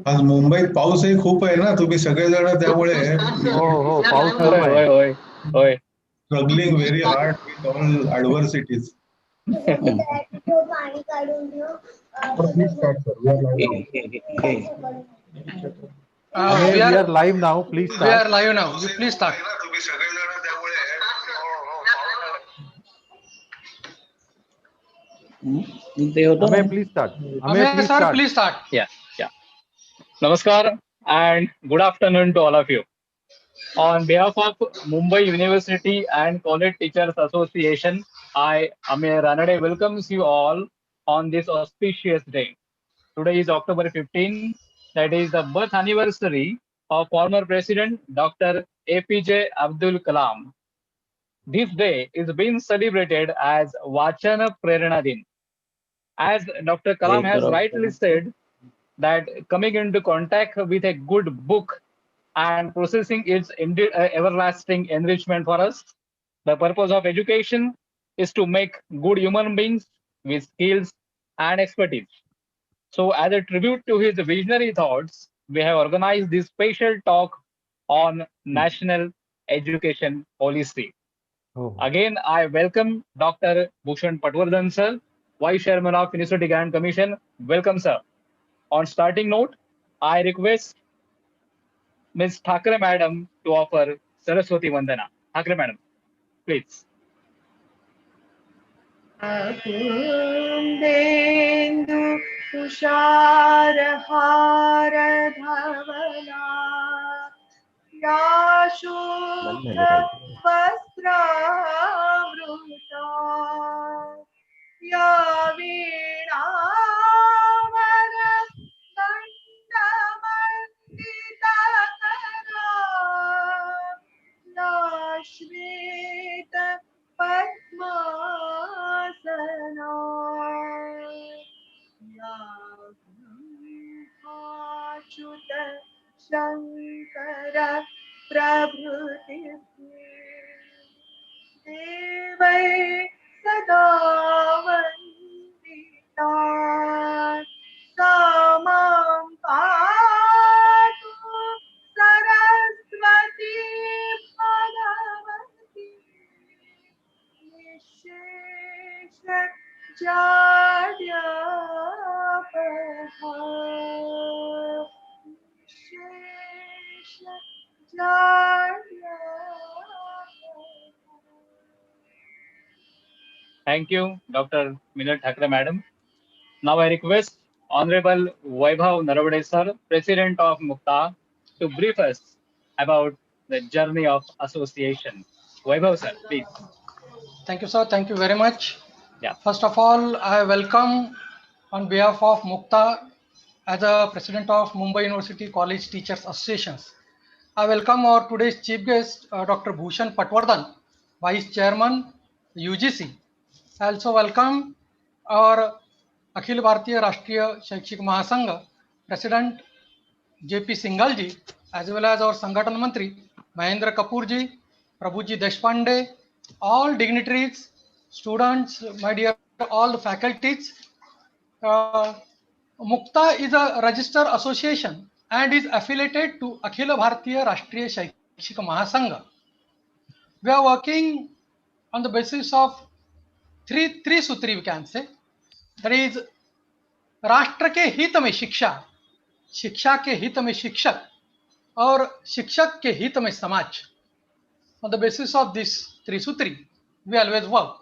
आज मुंबईत पाऊसही खूप आहे ना, तुम्ही सगळेजण त्यामुळे हो पाऊस खूप होय आहे. होय होय होय. Struggling very hard with all adversities. Please start sir, we are live. We are live now. Please We start. are live now. You please start. तुम्ही सगळेजण त्यामुळे Amey, please start. Amey, Amey please sir, start. please start. Yeah. Namaskar and good afternoon to all of you. On behalf of Mumbai University and College Teachers Association, I, Amir Ranade, welcomes you all on this auspicious day. Today is October 15, that is the birth anniversary of former President Dr. APJ Abdul Kalam. This day is being celebrated as Vachana Prerana Din. As Dr. Kalam has rightly said, that coming into contact with a good book and processing its everlasting enrichment for us. The purpose of education is to make good human beings with skills and expertise. So, as a tribute to his visionary thoughts, we have organized this special talk on national education policy. Oh. Again, I welcome Dr. Bhushan Patwardhan, sir, Vice Chairman of University Grant Commission. Welcome, sir. On starting note, I request Ms. Thakre Madam to offer Saraswati Vandana. Thakre Madam, please. Akundendu तुषारहार धवला याशुद्ध वस्त्रावृता या वीणावर दण्डमण्डितकरा श्वेत पद्मासना ब्रह्माच्युत शंकर प्रभृति देवै सदा वन्दिता सामां पातु Saraswati Bhagwati निःशेष जाड्यापहा निःशेष जाड्यापहा. Thank you, Dr. Milad Thakre Madam. Now I request Honorable Vaibhav Naravade, sir, President of Mukta, to brief us about the journey of association. Vaibhav, sir, please. Thank you, sir. Thank you very much. Yeah. First of all, I welcome on behalf of Mukta as a president of Mumbai University College Teachers Associations. I welcome our today's chief guest, Dr. Bhushan Patwardhan, Vice Chairman, UGC. I also welcome our Akhil Bharatiya Rashtriya Shaikshik Mahasangha, President JP Singhal ji, as well as our Sangathan Mantri, Mahendra Kapoor ji, Prabhuji Deshpande, all dignitaries, students, my dear, all the faculties. Mukta is a registered association and is affiliated to Akhila Bharatiya Rashtriya Shaikshik Mahasangha. We are working on the basis of three sutri, we can say. That is, राष्ट्र के हित में शिक्षा, शिक्षा के हित में शिक्षक और शिक्षक के हित में समाज. On the basis of this three sutri, we always work.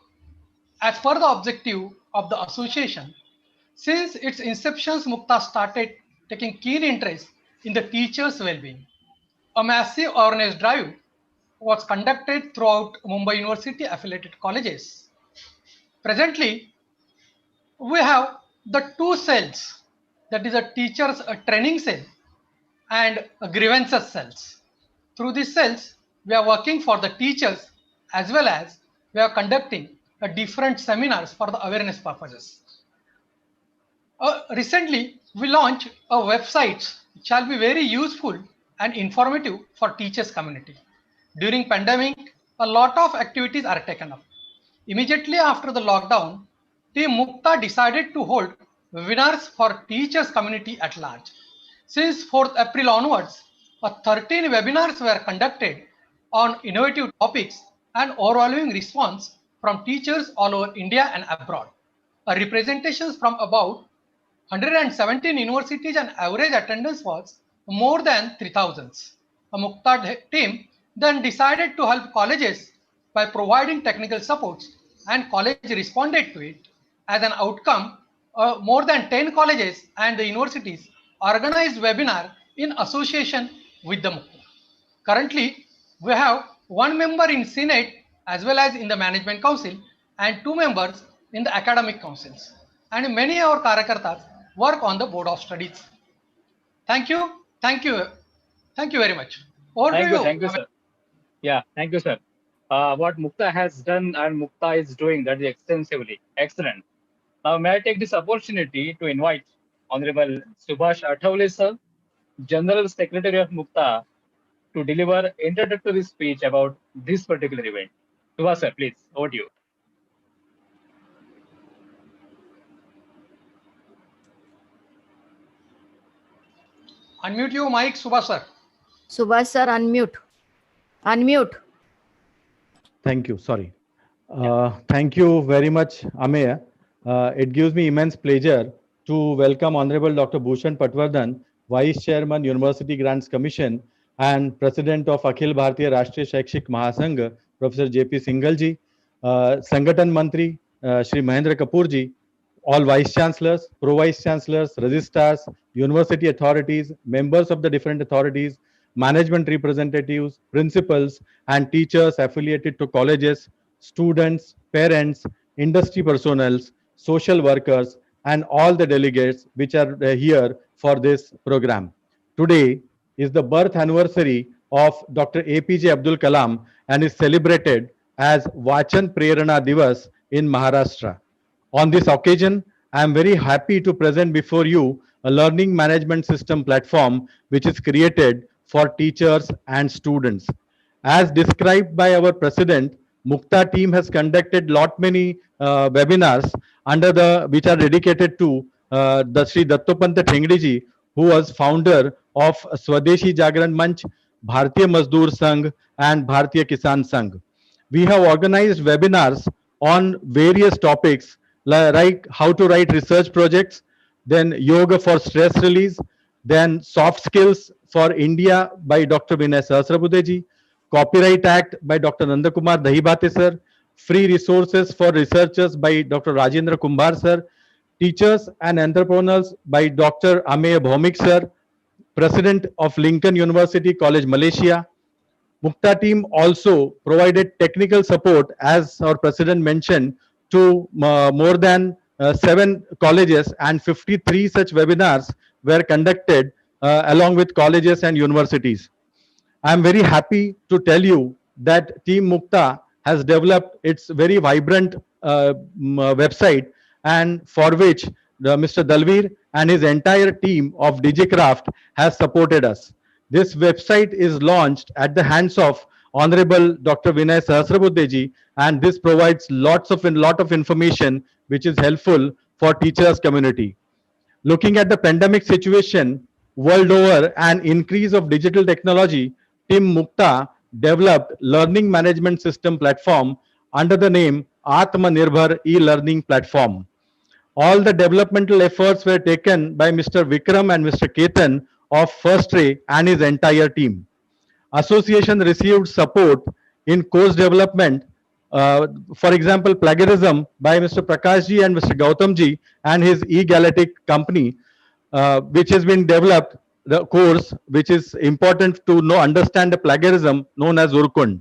As per the objective of the association, since its inception, Mukta started taking keen interest in the teachers' well-being. A massive awareness drive was conducted throughout Mumbai University affiliated colleges. Presently, we have the two cells, that is a teachers' training cell and a grievances cells. Through these cells, we are working for the teachers as well as we are conducting different seminars for the awareness purposes. Recently, we launched a website which shall be very useful and informative for teachers community. During pandemic, a lot of activities are taken up. Immediately after the lockdown, Team Mukta decided to hold webinars for teachers community at large. Since 4th April onwards, 13 webinars were conducted on innovative topics and overwhelming response from teachers all over India and abroad. Representations from about 117 universities and average attendance was more than 3,000. A Mukta team then decided to help colleges by providing technical supports, and college responded to it. As an outcome, more than 10 colleges and the universities organized webinar in association with the Mukta. Currently, we have one member in Senate as well as in the Management Council and 2 members in the academic councils. And many of our Karyakartas work on the Board of Studies. Thank you. Thank you. Thank you very much. Over to you. Thank you, sir. Yeah, thank you, sir. What Mukta has done and Mukta is doing, that is extensively excellent. Now, may I take this opportunity to invite Honorable Subhash Athavale, sir, General Secretary of Mukta, to deliver introductory speech about this particular event. Subhash, sir, please, over to you. Unmute your mic, Subhash sir. Subhash sir, unmute. Unmute. Thank you. Sorry. Thank you very much, Ameya. It gives me immense pleasure to welcome Honorable Dr. Bhushan Patwardhan, Vice Chairman, University Grants Commission, and President of Akhil Bharatiya Rashtriya Shaikshik Mahasangh, Professor J.P. Singhal-ji, Sanghatan Mantri, Shri Mahendra Kapoor-ji, all Vice Chancellors, Pro-Vice Chancellors, Registrars, University authorities, members of the different authorities, management representatives, principals, and teachers affiliated to colleges, students, parents, industry personnel, social workers, and all the delegates which are here for this program. Today is the birth anniversary of Dr. APJ Abdul Kalam and is celebrated as Vachan Prerana Divas in Maharashtra. On this occasion, I am very happy to present before you a learning management system platform which is created for teachers and students. As described by our president, Mukta team has conducted many webinars which are dedicated to the Sri Dattopant Thengdiji, who was founder of Swadeshi Jagran Manch, Bharatiya Mazdoor Sangh, and Bharatiya Kisan Sangh. We have organized webinars on various topics like how to write research projects, then yoga for stress release, then soft skills for India by Dr. Vinay Sahasrabudhe, Copyright Act by Dr. Nandakumar Dahibate sir, free resources for researchers by Dr. Rajendra Kumbhar sir, teachers and entrepreneurs by Dr. Ameya Bhaumik sir, President of Lincoln University College, Malaysia. Mukta team also provided technical support, as our president mentioned, to more than 7 colleges, and 53 such webinars were conducted along with colleges and universities. I am very happy to tell you that Team Mukta has developed its very vibrant website, and for which Mr. Dalveer and his entire team of DigiCraft has supported us. This website is launched at the hands of Honorable Dr. Vinay Sahasrabudhe, and this provides lot of information which is helpful for teachers community. Looking at the pandemic situation world over and increase of digital technology, Team Mukta developed learning management system platform under the name Atmanirbhar e-learning platform. All the developmental efforts were taken by Mr. Vikram and Mr. Ketan of First Ray and his entire team. Association received support in course development, for example, plagiarism by Mr. Prakashji and Mr. Gautamji and his eGalatic company, which has been developed, the course which is important to understand the plagiarism, known as Urkund.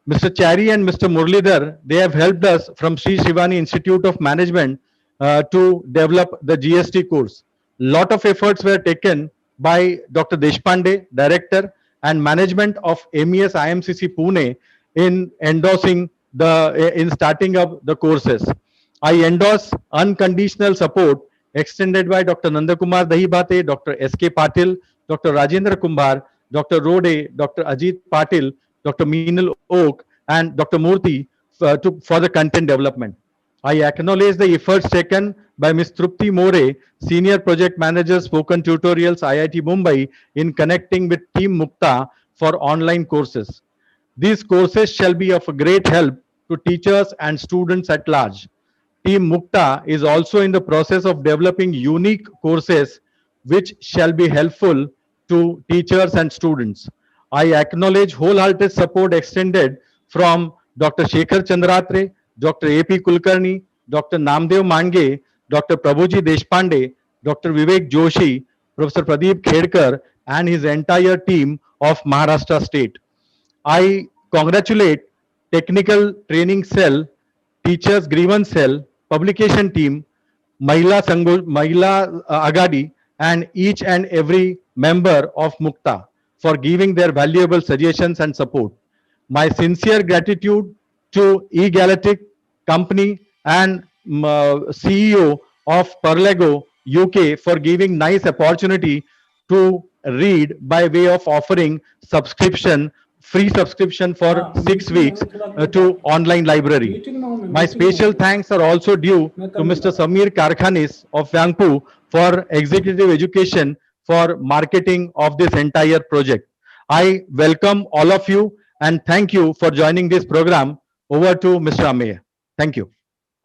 Mr. Chari and Mr. Murlidhar, they have helped us from Sri Shivani Institute of Management to develop the GST course. Lot of efforts were taken by Dr. Deshpande, Director and Management of MES IMCC Pune in endorsing in starting up the courses. I endorse unconditional support extended by Dr. Nandakumar Dahibate, Dr. S.K. Patil, Dr. Rajendra Kumbhar, Dr. Rode, Dr. Ajit Patil, Dr. Meenal Oak, and Dr. Murthy for the content development. I acknowledge the efforts taken by Ms. Trupti More, Senior Project Manager, Spoken Tutorials, IIT Mumbai, in connecting with Team Mukta for online courses. These courses shall be of great help to teachers and students at large. Team Mukta is also in the process of developing unique courses which shall be helpful to teachers and students. I acknowledge wholehearted support extended from Dr. Shekhar Chandratre, Dr. A.P. Kulkarni, Dr. Namdev Mange, Dr. Prabhuji Deshpande, Dr. Vivek Joshi, Professor Pradeep Khedkar, and his entire team of Maharashtra State. I congratulate Technical Training Cell, Teachers Grievance Cell, Publication Team, Mahila Agadi, and each and every member of Mukta for giving their valuable suggestions and support. My sincere gratitude to eGalactic Company and CEO of Perlego UK for giving nice opportunity to read by way of offering subscription, free subscription for 6 weeks to online library. My special thanks are also due to Mr. Samir Karkhanis of Yangpu for executive education for marketing of this entire project. I welcome all of you and thank you for joining this program. Over to Mr. Ameya. Thank you.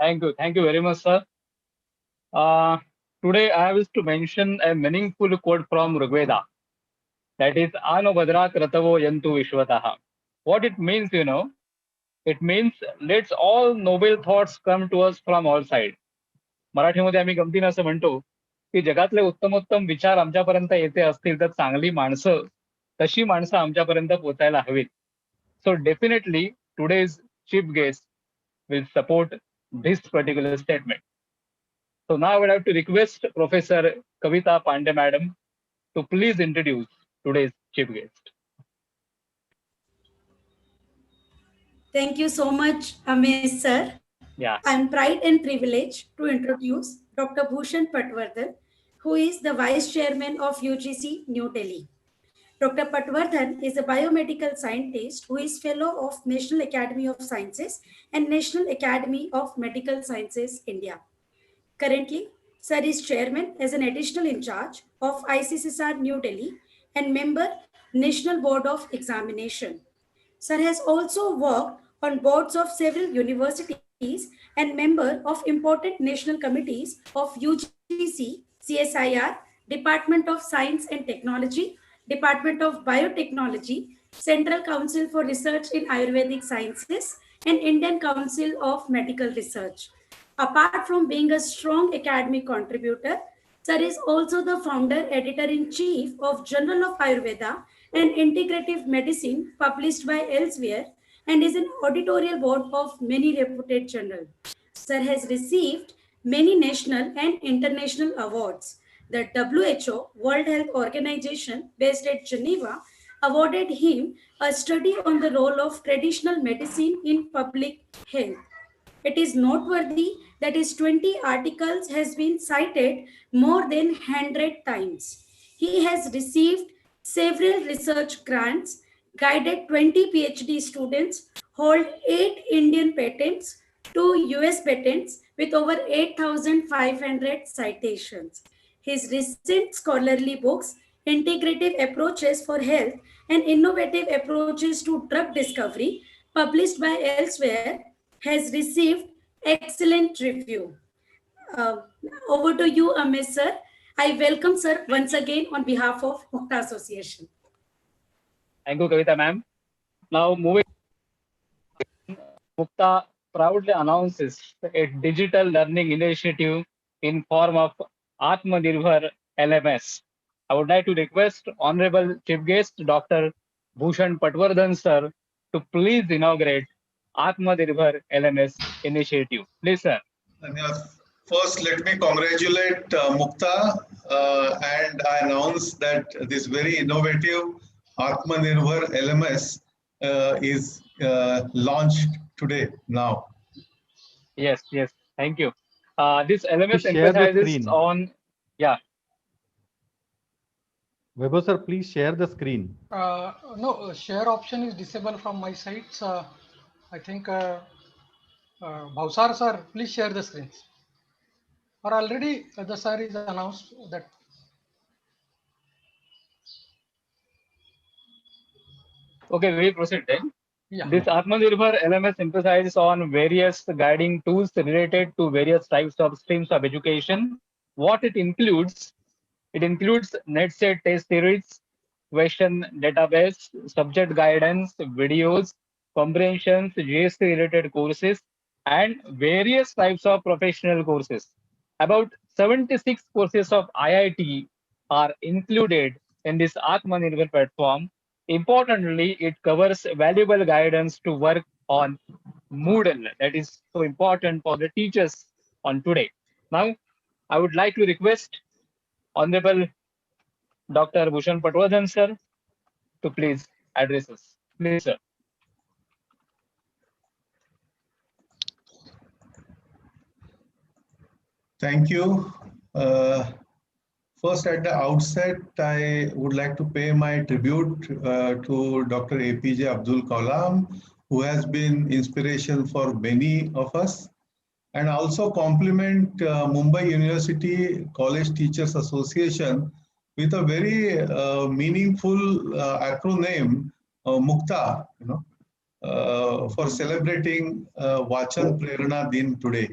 Thank you. Thank you very much, sir. Uh, Today, I wish to mention a meaningful quote from Rigveda. That is, Ano Badra Kratavo Yantu Vishwataha. What it means, it means let's all noble thoughts come to us from all sides. मराठीमध्ये आम्ही गमतीनं असं म्हणतो की जगातले उत्तमोत्तम विचार आमच्यापर्यंत येते असतील तर चांगली माणसं, तशी माणसं आमच्यापर्यंत पोचायला हवीत. So definitely today's chief guest will support this particular statement. So now I would have to request Professor Kavita Pandey Madam to please introduce today's chief guest. Thank you so much, Amish sir. Yeah. I'm pride and privilege to introduce Dr. Bhushan Patwardhan, who is the Vice Chairman of UGC New Delhi. Dr. Patwardhan is a biomedical scientist who is Fellow of National Academy of Sciences and National Academy of Medical Sciences, India. Currently, Sir is Chairman as an additional in charge of ICCSR New Delhi and member National Board of Examination. Sir has also worked on boards of several universities and member of important national committees of UGC, CSIR, Department of Science and Technology, Department of Biotechnology, Central Council for Research in Ayurvedic Sciences, and Indian Council of Medical Research. Apart from being a strong academic contributor, Sir is also the founder, editor-in-chief of Journal of Ayurveda and Integrative Medicine published by Elsewhere and is an editorial board of many reputed journals. Sir has received many national and international awards. The WHO, World Health Organization, based at Geneva, awarded him a study on the role of traditional medicine in public health. It is noteworthy that his 20 articles has been cited more than 100 times. He has received several research grants, guided 20 PhD students, hold 8 Indian patents, 2 US patents with over 8,500 citations. His recent scholarly books, Integrative Approaches for Health and Innovative Approaches to Drug Discovery, published by Elsewhere, has received excellent review. Over to you, Amish sir. I welcome sir once again on behalf of Mukta Association. Thank you, Kavita ma'am. Now moving, Mukta proudly announces a digital learning initiative in form of Atmanirbhar LMS. I would like to request Honorable Chief Guest Dr. Bhushan Patwardhan sir to please inaugurate Atmanirbhar LMS initiative. Please, sir. First, let me congratulate Mukta and I announce that this very innovative Atmanirbhar LMS is launched today now. Yes, yes. Thank you. This LMS Please share the emphasizes screen. on, yeah. Vaibhav sir, please share the screen. No, share option is disabled from my side. So I think Bhavsar sir, please share the screens. Or already the sir is announced that. Okay, we proceed then. Yeah. This Atmanirbhar LMS emphasizes on various guiding tools related to various types of streams of education. What it includes NetSet test series, question database, subject guidance, videos, comprehensions, GST related courses, and various types of professional courses. About 76 courses of IIT are included in this Atmanirbhar platform. Importantly, it covers valuable guidance to work on Moodle. That is so important for the teachers on today. Now, I would like to request Honorable Dr. Bhushan Patwardhan, sir, to please address us. Please, sir. Thank you. First, at the outset, I would like to pay my tribute to Dr. APJ Abdul Kalam, who has been inspiration for many of us, and also compliment Mumbai University College Teachers Association with a very meaningful acronym, MUKTA, for celebrating Vachan Prerana Din today.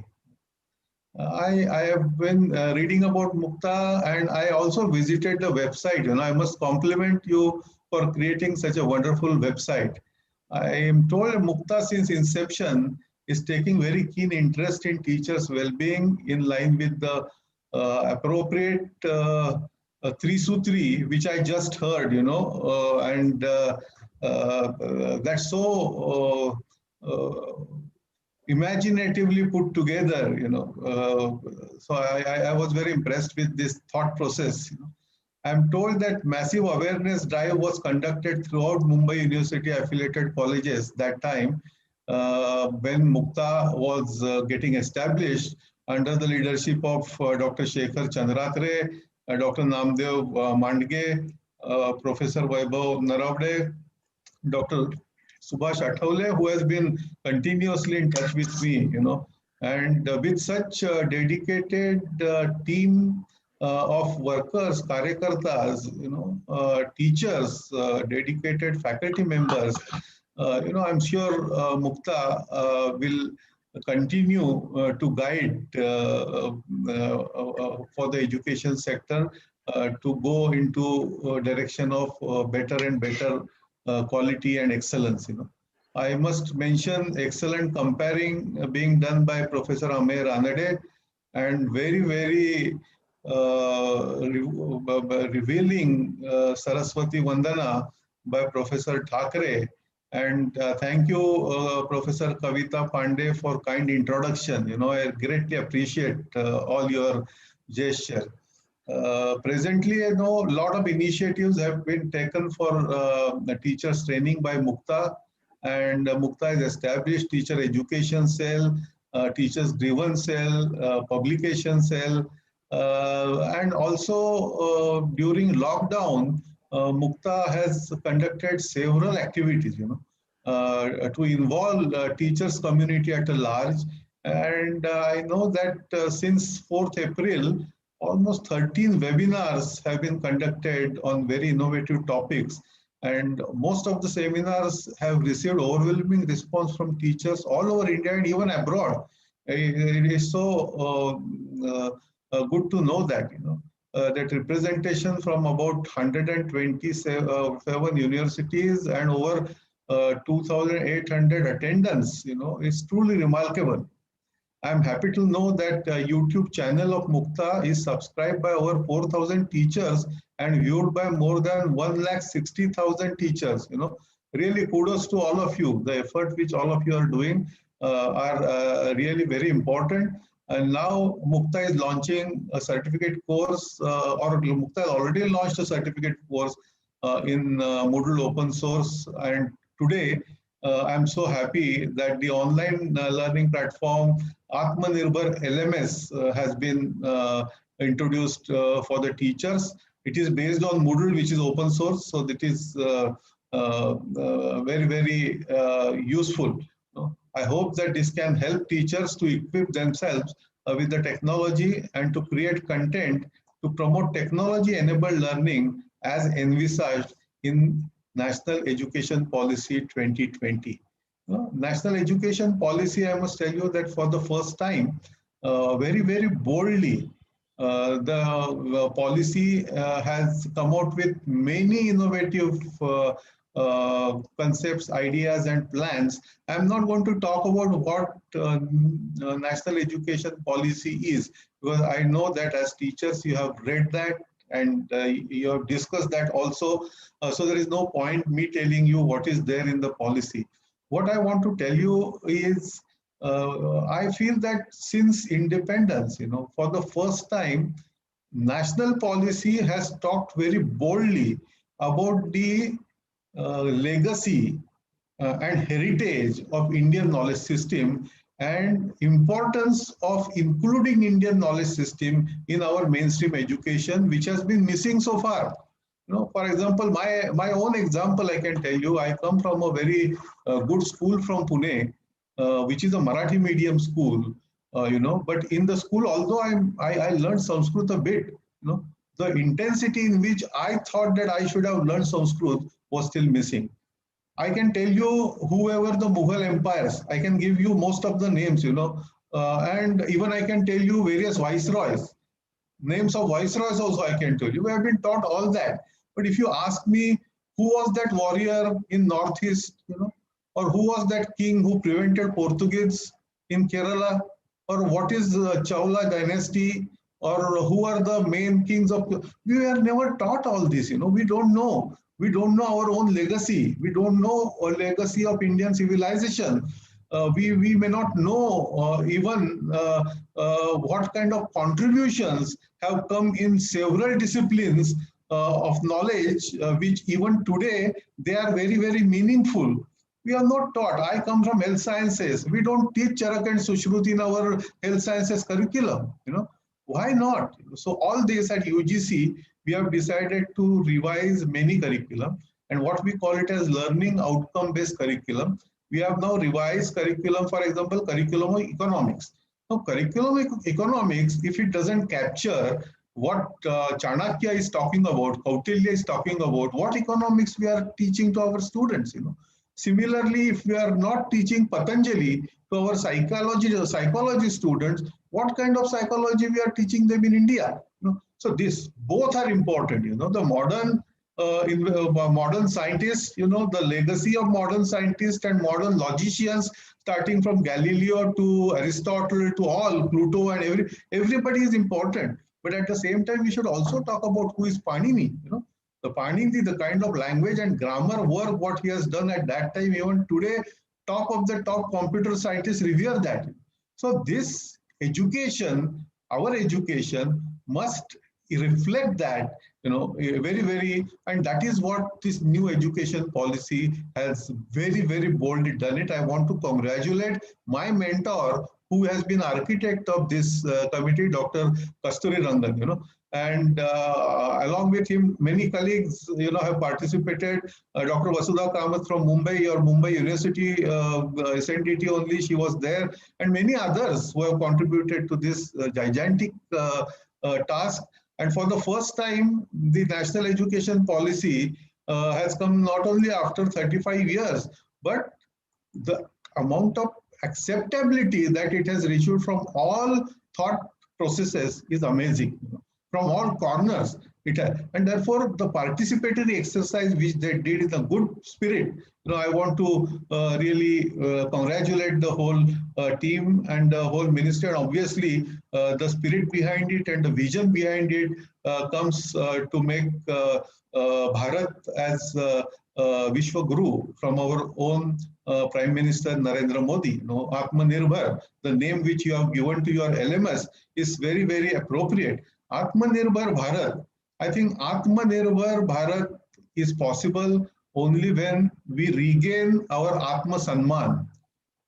I have been reading about Mukta, and I also visited the website. I must compliment you for creating such a wonderful website. I am told Mukta since inception is taking very keen interest in teachers' well-being in line with the appropriate Trisutri, which I just heard, and that's so imaginatively put together, so I was very impressed with this thought process. I'm told that massive awareness drive was conducted throughout Mumbai University affiliated colleges that time when Mukta was getting established under the leadership of Dr. Shekhar Chandratre, Dr. Namdev Mandge, Professor Vaibhav Naravde, Dr. Subhash Athavale, who has been continuously in touch with me, and with such a dedicated team of workers, karyakartas, teachers, dedicated faculty members, I'm sure Mukta will continue to guide for the education sector to go into direction of better and better quality and excellence. I must mention excellent comparing being done by Professor Ameya Ranade, and very, very revealing Saraswati Vandana by Professor Thakre. And thank you, Professor Kavita Pandey, for kind introduction. I greatly appreciate all your gesture. Presently, I know a lot of initiatives have been taken for the teachers training by Mukta, and Mukta has established teacher education cell, teachers driven cell, publication cell, and also during lockdown, Mukta has conducted several activities, to involve teachers community at a large. And I know that since 4th April, almost 13 webinars have been conducted on very innovative topics, and most of the seminars have received overwhelming response from teachers all over India and even abroad. It is so good to know that, that representation from about 127 universities and over 2,800 attendance, is truly remarkable. I'm happy to know that YouTube channel of Mukta is subscribed by over 4,000 teachers and viewed by more than 160,000 teachers. Really kudos to all of you. The effort which all of you are doing are really very important. And now Mukta is launching a certificate course, or Mukta has already launched a certificate course in Moodle open source. And today, I'm so happy that the online learning platform Atmanirbhar LMS has been introduced for the teachers. It is based on Moodle, which is open source, so that is very, very useful I hope that this can help teachers to equip themselves with the technology and to create content to promote technology-enabled learning as envisaged in National Education Policy 2020. National Education Policy, I must tell you that for the first time, very, very boldly, the policy has come out with many innovative concepts, ideas, and plans. I'm not going to talk about what national education policy is, because I know that as teachers you have read that and you have discussed that also. So there is no point me telling you what is there in the policy. What I want to tell you is I feel that since independence, for the first time, national policy has talked very boldly about the legacy and heritage of Indian knowledge system and importance of including Indian knowledge system in our mainstream education, which has been missing so far. For example, my own example, I can tell you, I come from a very good school from Pune, which is a Marathi medium school, but in the school, although I learned Sanskrit a bit, the intensity in which I thought that I should have learned Sanskrit was still missing. I can tell you whoever the Mughal empires, I can give you most of the names, and even I can tell you various viceroys. Names of viceroys also I can tell you. We have been taught all that. But if you ask me who was that warrior in Northeast, or who was that king who prevented Portuguese in Kerala, or what is Chawla dynasty, or who are the main kings of, we were never taught all this, we don't know. We don't know our own legacy. We don't know a legacy of Indian civilization. We may not know even what kind of contributions have come in several disciplines of knowledge, which even today, they are very, very meaningful. We are not taught. I come from health sciences. We don't teach Charak and Sushruti in our health sciences curriculum. Why not? So all this at UGC, we have decided to revise many curriculum, and what we call it as learning outcome-based curriculum. We have now revised curriculum, for example, curriculum of economics. Now, curriculum economics, if it doesn't capture what Chanakya is talking about, Kautilya is talking about, what economics we are teaching to our students, Similarly, if we are not teaching Patanjali to our psychology students, what kind of psychology we are teaching them in India? So this both are important. The modern scientists, the legacy of modern scientists and modern logicians, starting from Galileo to Aristotle to all Pluto and everybody is important. But at the same time, we should also talk about who is Panini. The Panini, the kind of language and grammar work what he has done at that time, even today, top of the top computer scientists revere that. So this education, our education, must reflect that, very, very, and that is what this new education policy has very, very boldly done it. I want to congratulate my mentor, who has been architect of this committee, Dr. Kasturi Rangan, and along with him, many colleagues, have participated. Dr. Vasudha Kamath from Mumbai or Mumbai University, SNDT only, she was there, and many others who have contributed to this gigantic task. And for the first time, the national education policy has come not only after 35 years, but the amount of acceptability that it has received from all thought processes is amazing. From all corners, and therefore the participatory exercise which they did in a good spirit. I want to really congratulate the whole team and the whole ministry. And obviously, the spirit behind it and the vision behind it comes to make Bharat as Vishwa Guru from our own Prime Minister Narendra Modi. Atmanirbhar, the name which you have given to your LMS, is very, very appropriate. Atmanirbhar Bharat. I think Atmanirbhar Bharat is possible only when we regain our Atma Sanman,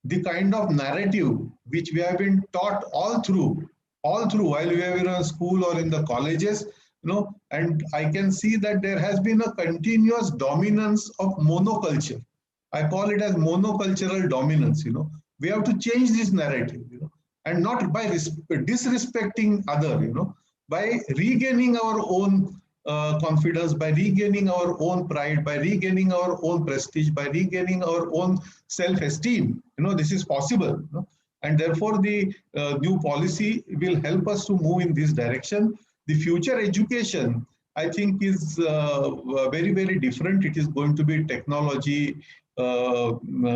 the kind of narrative which we have been taught all through while we were in school or in the colleges, and I can see that there has been a continuous dominance of monoculture. I call it as monocultural dominance, We have to change this narrative, and not by disrespecting other, by regaining our own confidence, by regaining our own pride, by regaining our own prestige, by regaining our own self-esteem. This is possible. And therefore, the new policy will help us to move in this direction. The future education, I think, is very, very different. It is going to be technology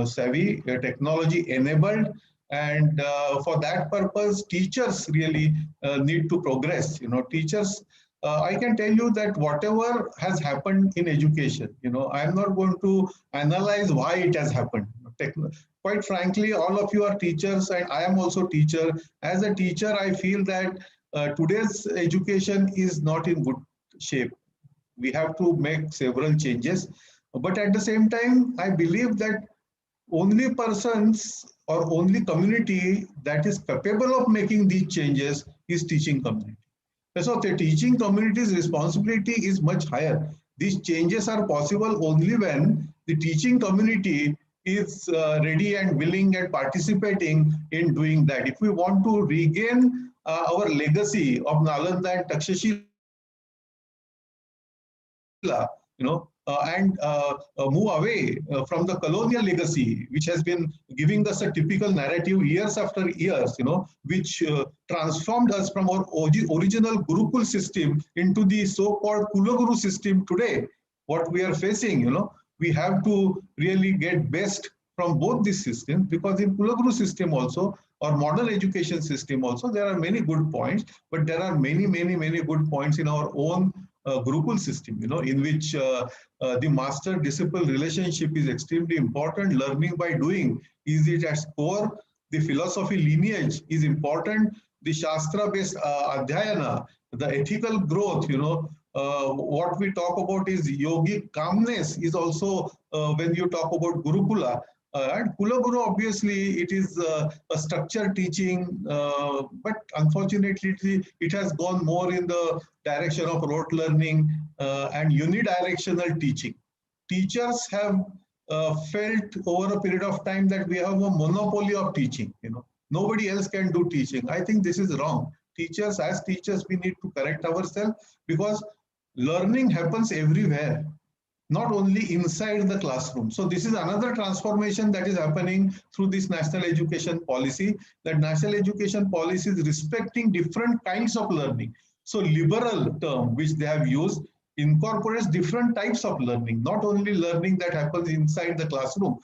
savvy, technology enabled. And for that purpose, teachers really need to progress. Teachers, I can tell you that whatever has happened in education, I am not going to analyze why it has happened. Quite frankly, all of you are teachers, and I am also teacher. As a teacher, I feel that today's education is not in good shape. We have to make several changes. But at the same time, I believe that only persons or only community that is capable of making these changes is teaching community. So the teaching community's responsibility is much higher. These changes are possible only when the teaching community is ready and willing and participating in doing that. If we want to regain our legacy of Nalanda and Takshashila, and move away from the colonial legacy, which has been giving us a typical narrative years after years, which transformed us from our original Gurukul system into the so-called Kulaguru system today. What we are facing, we have to really get best from both these systems, because in Kulaguru system also, or modern education system also, there are many good points, but there are many, many, many good points in our own Gurukul system, in which the master-disciple relationship is extremely important. Learning by doing is it at core. The philosophy lineage is important. The Shastra-based adhyayana, the ethical growth, what we talk about is yogic calmness is also when you talk about Gurukula. And Kulaguru, obviously, it is a structured teaching, but unfortunately, it has gone more in the direction of rote learning and unidirectional teaching. Teachers have felt over a period of time that we have a monopoly of teaching. Nobody else can do teaching. I think this is wrong. Teachers, as teachers, we need to correct ourselves, because learning happens everywhere, not only inside the classroom. So this is another transformation that is happening through this national education policy, that national education policy is respecting different kinds of learning. So liberal term, which they have used, incorporates different types of learning, not only learning that happens inside the classroom,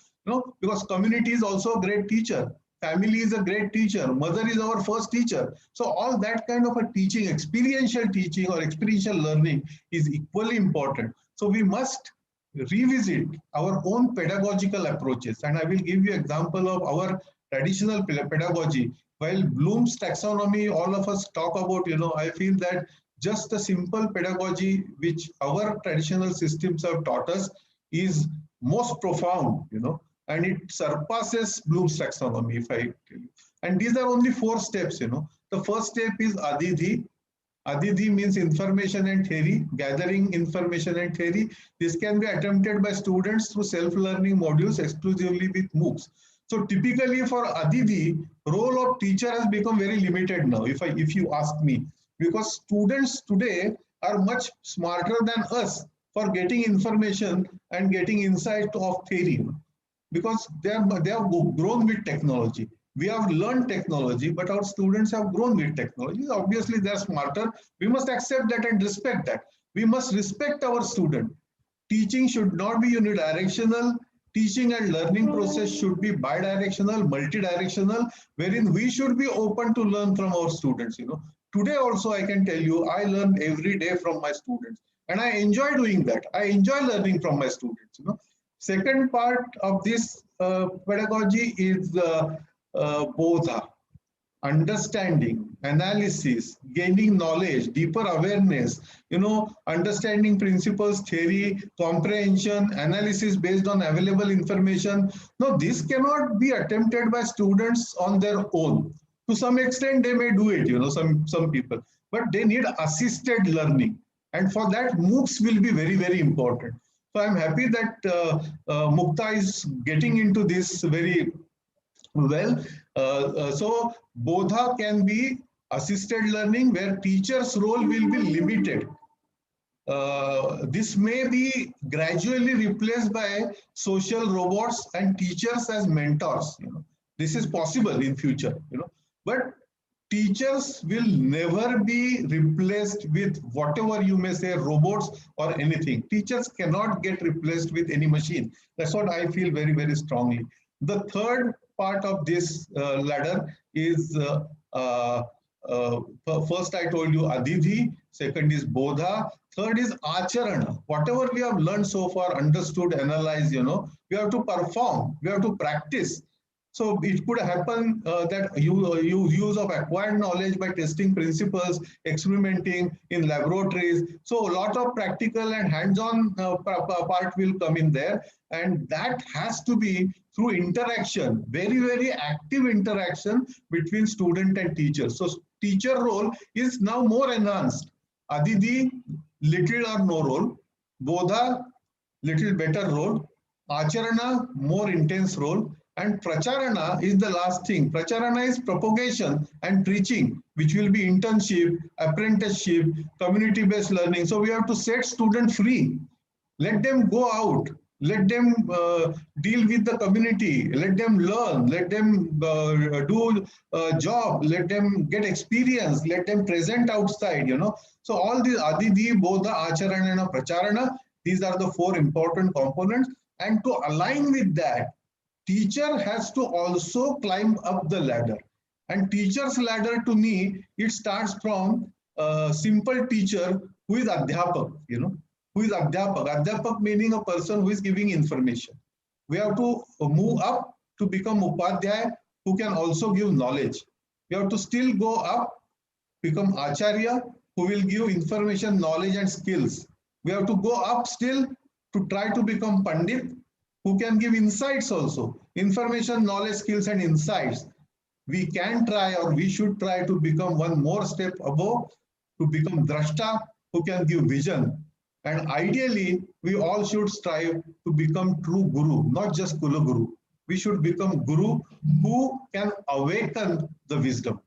because community is also a great teacher. Family is a great teacher. Mother is our first teacher. So all that kind of a teaching, experiential teaching or experiential learning is equally important. So we must revisit our own pedagogical approaches. And I will give you an example of our traditional pedagogy. While Bloom's taxonomy, all of us talk about, I feel that just a simple pedagogy which our traditional systems have taught us is most profound, and it surpasses Bloom's taxonomy, if I tell you. And these are only 4 steps, The first step is Adidhi. Adidhi means information and theory, gathering information and theory. This can be attempted by students through self-learning modules exclusively with MOOCs. So typically for Adidhi, role of teacher has become very limited now, if you ask me, because students today are much smarter than us for getting information and getting insight of theory, because they have grown with technology. We have learned technology, but our students have grown with technology. Obviously, they're smarter. We must accept that and respect that. We must respect our student. Teaching should not be unidirectional. Teaching and learning process should be bidirectional, multidirectional, wherein we should be open to learn from our students. Today also, I can tell you, I learn every day from my students, and I enjoy doing that. I enjoy learning from my students. Second part of this pedagogy is bodha, understanding, analysis, gaining knowledge, deeper awareness, understanding principles, theory, comprehension, analysis based on available information. No, this cannot be attempted by students on their own. To some extent, they may do it, some people, but they need assisted learning. And for that, MOOCs will be very, very important. So I'm happy that Mukta is getting into this very Well, so Bodha can be assisted learning where teacher's role will be limited. This may be gradually replaced by social robots and teachers as mentors. This is possible in future. But teachers will never be replaced with whatever you may say, robots or anything. Teachers cannot get replaced with any machine. That's what I feel very, very strongly. The third part of this ladder is first I told you Aditi, second is Bodha, third is Acharana. Whatever we have learned so far, understood, analyzed, we have to perform, we have to practice. So it could happen that you use of acquired knowledge by testing principles, experimenting in laboratories. So a lot of practical and hands-on part will come in there, and that has to be through interaction, very, very active interaction between student and teacher. So teacher role is now more enhanced. Aditi, little or no role. Bodha, little better role. Acharana, more intense role. And Pracharana is the last thing. Pracharana is propagation and preaching, which will be internship, apprenticeship, community-based learning. So we have to set students free. Let them go out. Let them deal with the community. Let them learn. Let them do a job. Let them get experience. Let them present outside, So all these Aditi, Bodha, Acharana, and Pracharana, these are the four important components. And to align with that, teacher has to also climb up the ladder. And teacher's ladder, to me, it starts from a simple teacher who is Adhyapak, who is Adhyapak. Adhyapak meaning a person who is giving information. We have to move up to become Upadhyaya, who can also give knowledge. We have to still go up, become Acharya, who will give information, knowledge, and skills. We have to go up still to try to become Pandit, who can give insights also, information, knowledge, skills, and insights. We can try, or we should try to become one more step above, to become Drashta, who can give vision. And ideally, we all should strive to become true Guru, not just Kula Guru. We should become Guru who can awaken the wisdom,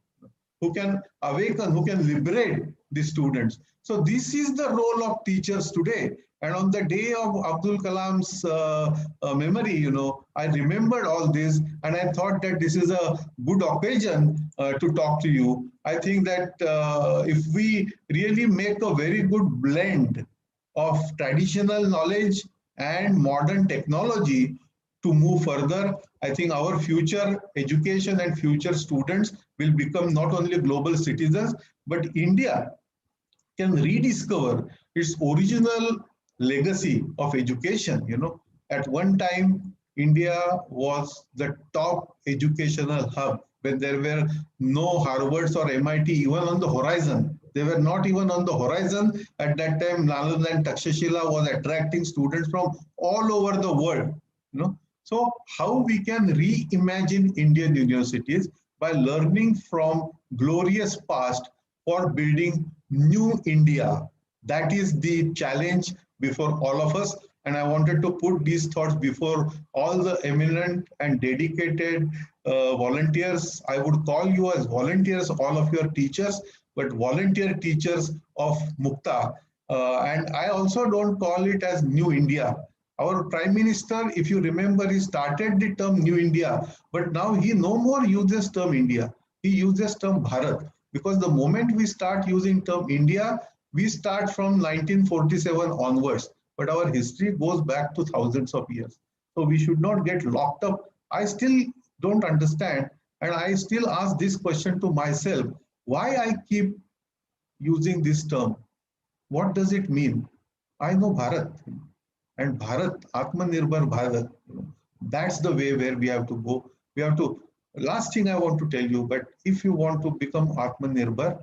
who can awaken, who can liberate the students. So this is the role of teachers today. And on the day of Abdul Kalam's memory, I remembered all this, and I thought that this is a good occasion to talk to you. I think that if we really make a very good blend of traditional knowledge and modern technology to move further, I think our future education and future students will become not only global citizens, but India can rediscover its original legacy of education. At one time, India was the top educational hub when there were no Harvards or MIT even on the horizon. They were not even on the horizon. At that time, Nalanda and Takshashila was attracting students from all over the world. So how we can reimagine Indian universities by learning from glorious past for building new India. That is the challenge before all of us. And I wanted to put these thoughts before all the eminent and dedicated volunteers. I would call you as volunteers, all of your teachers, but volunteer teachers of Mukta. And I also don't call it as New India. Our Prime Minister, if you remember, he started the term New India, but now he no more uses term India. He uses term Bharat, because the moment we start using term India, we start from 1947 onwards, but our history goes back to thousands of years. So we should not get locked up. I still don't understand, and I still ask this question to myself, why I keep using this term? What does it mean? I know Bharat, and Bharat, Atmanirbhar Bharat, that's the way where we have to go. We have to, last thing I want to tell you, but if you want to become Atmanirbhar,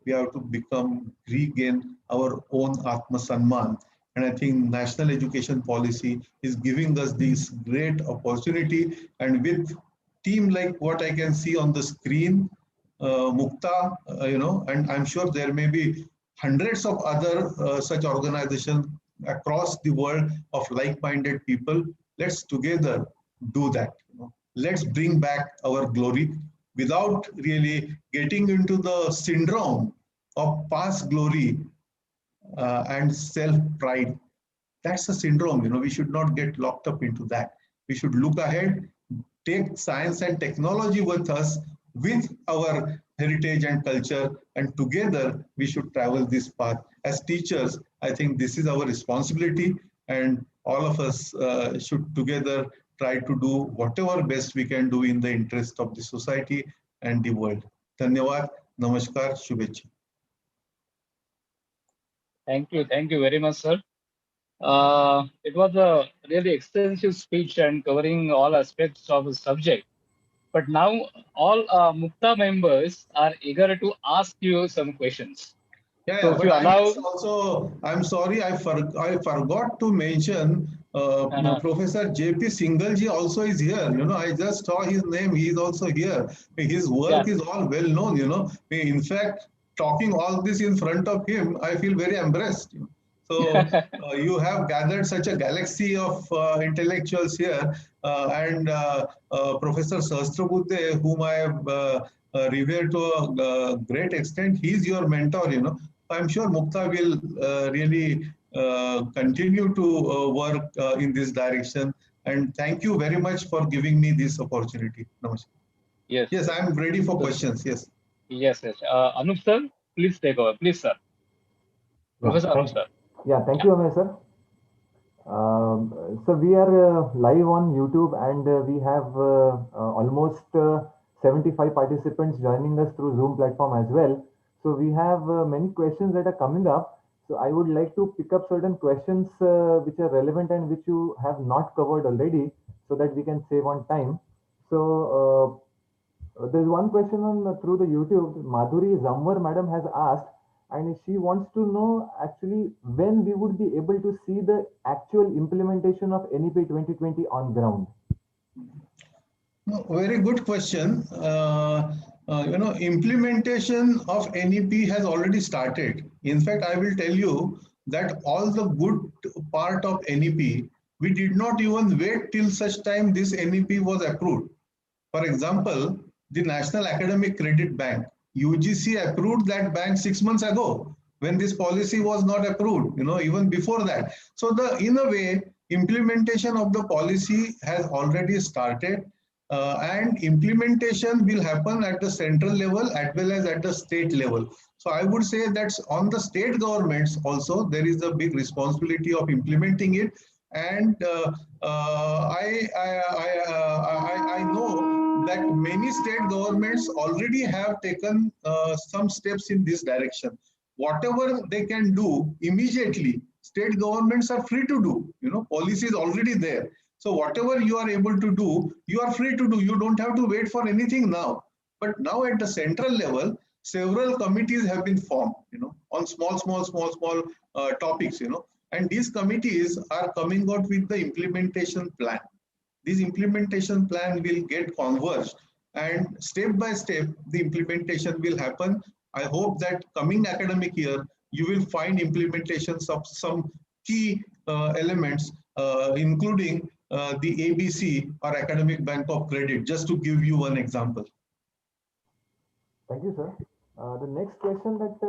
we have to regain our own Atma Sanman. And I think national education policy is giving us this great opportunity. And with team like what I can see on the screen, Mukta, and I'm sure there may be hundreds of other such organizations across the world of like-minded people. Let's together do that. let's bring back our glory without really getting into the syndrome of past glory and self-pride. That's a syndrome, we should not get locked up into that. We should look ahead, take science and technology with us, with our heritage and culture, and together we should travel this path. As teachers, I think this is our responsibility, and all of us should together try to do whatever best we can do in the interest of the society and the world. Dhanyawad, namaskar, shubhecha. Thank you very much, sir. It was a really extensive speech and covering all aspects of the subject. But now all Mukta members are eager to ask you some questions. Yeah, So if you allow, I'm sorry, I forgot to mention Professor J.P. Singalji also is here. I just saw his name. He is also here. His work is all well known. In fact, talking all this in front of him, I feel very embarrassed. So you have gathered such a galaxy of intellectuals here, and Professor Sahasrabudhe, whom I have revered to a great extent, he's your mentor. I'm sure Mukta will really continue to work in this direction. And thank you very much for giving me this opportunity. Namaskar. Yes, I'm ready for questions. Yes. Yes. Anup sir, please take over. Please, sir. Professor Anup sir. Yeah, thank you, Amir sir. So we are live on YouTube, and we have almost 75 participants joining us through Zoom platform as well. So we have many questions that are coming up. So I would like to pick up certain questions which are relevant and which you have not covered already, so that we can save on time. So there's one question on through the YouTube. Madhuri Zamwar madam has asked, and she wants to know actually when we would be able to see the actual implementation of NEP 2020 on ground. Very good question. Implementation of NEP has already started. In fact, I will tell you that all the good part of NEP, we did not even wait till such time this NEP was approved. For example, the National Academic Credit Bank, UGC approved that bank 6 months ago when this policy was not approved, even before that. So in a way, implementation of the policy has already started. And implementation will happen at the central level as well as at the state level. So I would say that on the state governments also, there is a big responsibility of implementing it. And I know that many state governments already have taken some steps in this direction. Whatever they can do immediately, state governments are free to do. Policy is already there. So whatever you are able to do, you are free to do. You don't have to wait for anything now. But now at the central level, several committees have been formed, on small topics, and these committees are coming out with the implementation plan. This implementation plan will get converged, and step by step, the implementation will happen. I hope that coming academic year, you will find implementations of some key elements, including the ABC or Academic Bank of Credit, just to give you one example. Thank you, sir. The next question that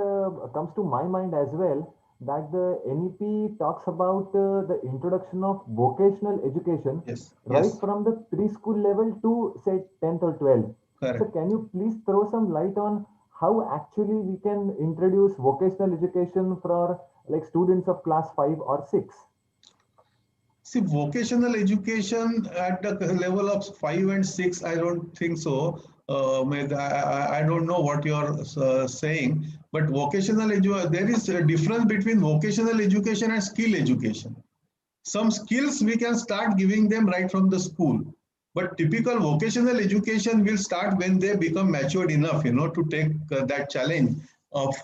comes to my mind as well, that the NEP talks about the introduction of vocational education, right from the preschool level to say 10th or 12th. Correct. So can you please throw some light on how actually we can introduce vocational education for like students of class 5 or 6? See, vocational education at the level of 5 and 6, I don't think so. I don't know what you're saying, but vocational education, there is a difference between vocational education and skill education. Some skills we can start giving them right from the school, but typical vocational education will start when they become matured enough, to take that challenge of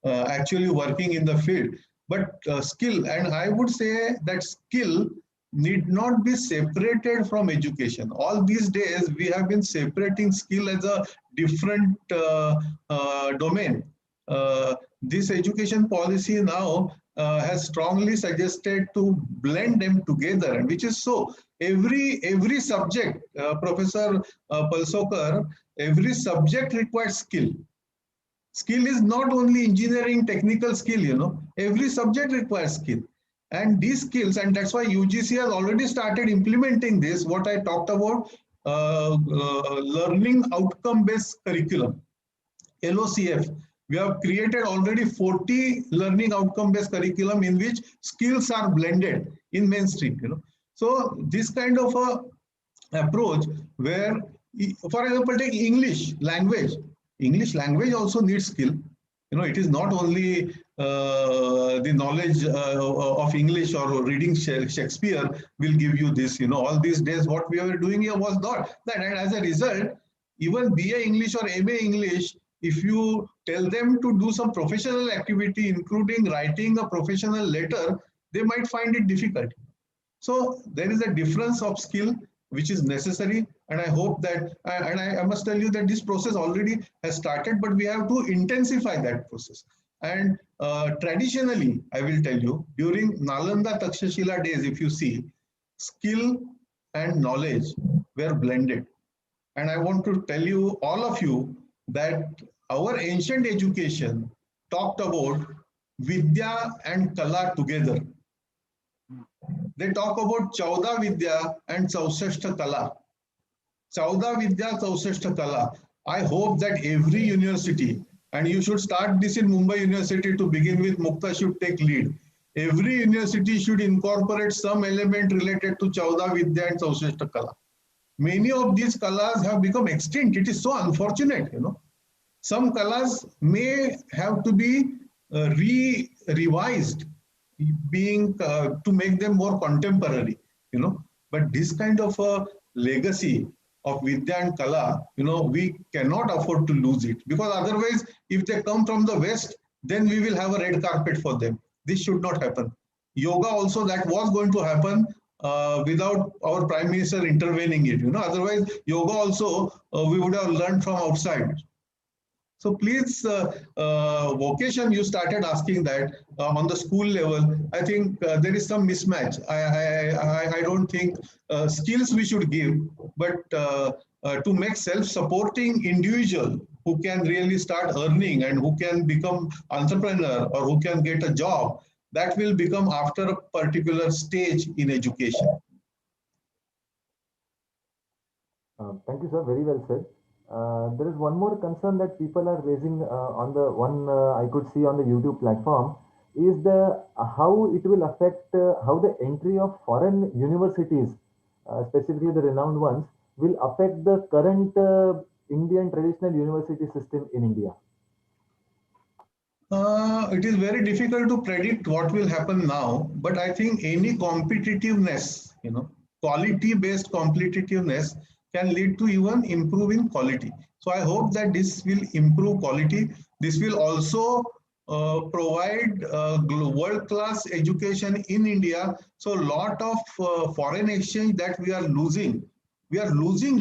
actually working in the field. But skill, and I would say that skill need not be separated from education. All these days, we have been separating skill as a different domain. This education policy now has strongly suggested to blend them together, and which is so. Every subject, Professor Palsokar, every subject requires skill. Skill is not only engineering, technical skill, you know, every subject requires skill. And these skills, and that's why UGC has already started implementing this, what I talked about, learning outcome-based curriculum, LOCF. We have created already 40 learning outcome-based curriculum in which skills are blended in mainstream, you know. So this kind of a approach where, for example, take English language. English language also needs skill. You know, it is not only the knowledge of English or reading Shakespeare will give you this. You know, all these days what we were doing here was not that. And as a result, even BA English or MA English, if you tell them to do some professional activity, including writing a professional letter, they might find it difficult. So there is a difference of skill which is necessary, and I hope that, and I must tell you that this process already has started, but we have to intensify that process. And traditionally, I will tell you, during Nalanda Takshashila days, if you see, skill and knowledge were blended. And I want to tell you, all of you, that our ancient education talked about Vidya and Kala together. They talk about Chauda Vidya and Chausashta Kala. Chauda Vidya, Chausashta Kala. I hope that every university, and you should start this in Mumbai University to begin with, Mukta should take lead. Every university should incorporate some element related to Chauda Vidya and Chausashta Kala. Many of these kalas have become extinct. It is so unfortunate, you know. Some kalas may have to be revised, being to make them more contemporary, you know. But this kind of a legacy of Vidya and Kala, you know, we cannot afford to lose it, because otherwise, if they come from the West, then we will have a red carpet for them. This should not happen. Yoga also, that was going to happen without our Prime Minister intervening it, you know. Otherwise, yoga also we would have learned from outside. So please, vocation, you started asking that on the school level. I think there is some mismatch. I don't think skills we should give, but to make self-supporting individual who can really start earning and who can become entrepreneur or who can get a job, that will become after a particular stage in education. Thank you, sir. Very well said. There is one more concern that people are raising on the one I could see on the YouTube platform is the how it will affect how the entry of foreign universities, specifically the renowned ones, will affect the current Indian traditional university system in India. It is very difficult to predict what will happen now, but I think any competitiveness, you know, quality-based competitiveness can lead to even improving quality. So I hope that this will improve quality. This will also provide world-class education in India. So a lot of foreign exchange that we are losing a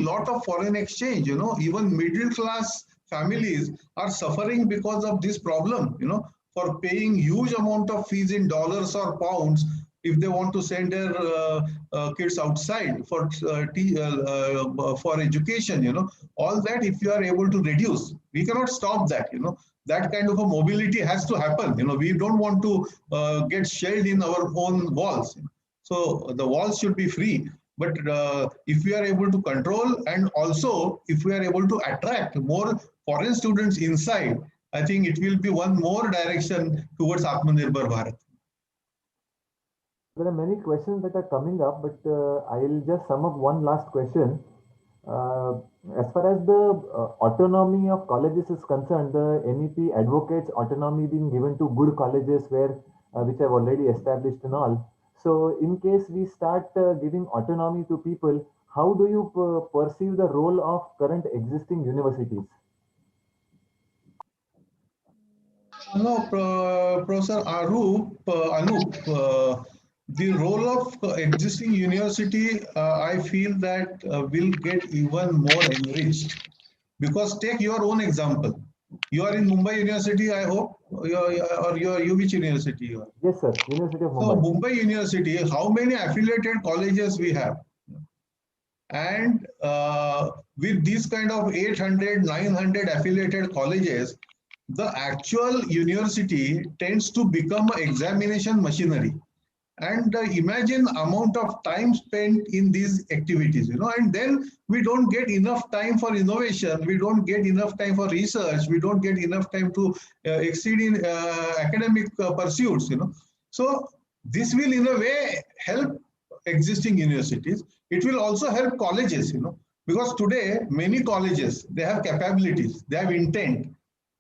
lot of foreign exchange, you know. Even middle-class families are suffering because of this problem, you know, for paying huge amount of fees in dollars or pounds if they want to send their kids outside for education, you know. All that, if you are able to reduce, we cannot stop that, you know. That kind of a mobility has to happen, you know. We don't want to get shelled in our own walls. So the walls should be free. But if we are able to control, and also if we are able to attract more foreign students inside, I think it will be one more direction towards Atmanirbhar Bharat. There are many questions that are coming up, but I'll just sum up one last question. As far as the autonomy of colleges is concerned, the NEP advocates autonomy being given to good colleges where which have already established and all. So in case we start giving autonomy to people, how do you perceive the role of current existing universities? No, Professor Anup, the role of existing university, I feel that will get even more enriched. Because take your own example. You are in Mumbai University, I hope. You which university you are? Yes, sir. University of So Mumbai. Mumbai University, how many affiliated colleges we have? And with these kind of 800, 900 affiliated colleges, the actual university tends to become an examination machinery. And imagine amount of time spent in these activities, and then we don't get enough time for innovation, we don't get enough time for research, we don't get enough time to exceed in academic pursuits, So this will in a way help existing universities. It will also help colleges, because today many colleges, they have capabilities, they have intent,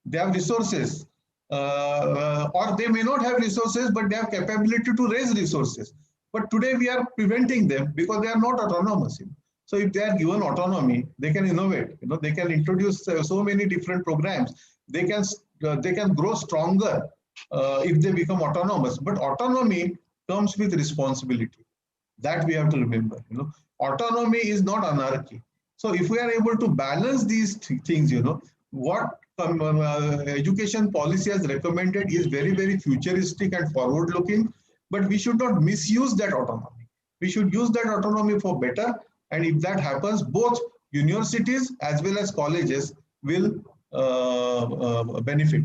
they have resources, or they may not have resources, but they have capability to raise resources. But today we are preventing them because they are not autonomous. So if they are given autonomy, they can innovate. They can introduce so many different programs. They can grow stronger if they become autonomous. But autonomy comes with responsibility. That we have to remember. Autonomy is not anarchy. So if we are able to balance these things, what education policy has recommended is very, very futuristic and forward-looking, but we should not misuse that autonomy. We should use that autonomy for better, and if that happens, both universities as well as colleges will benefit.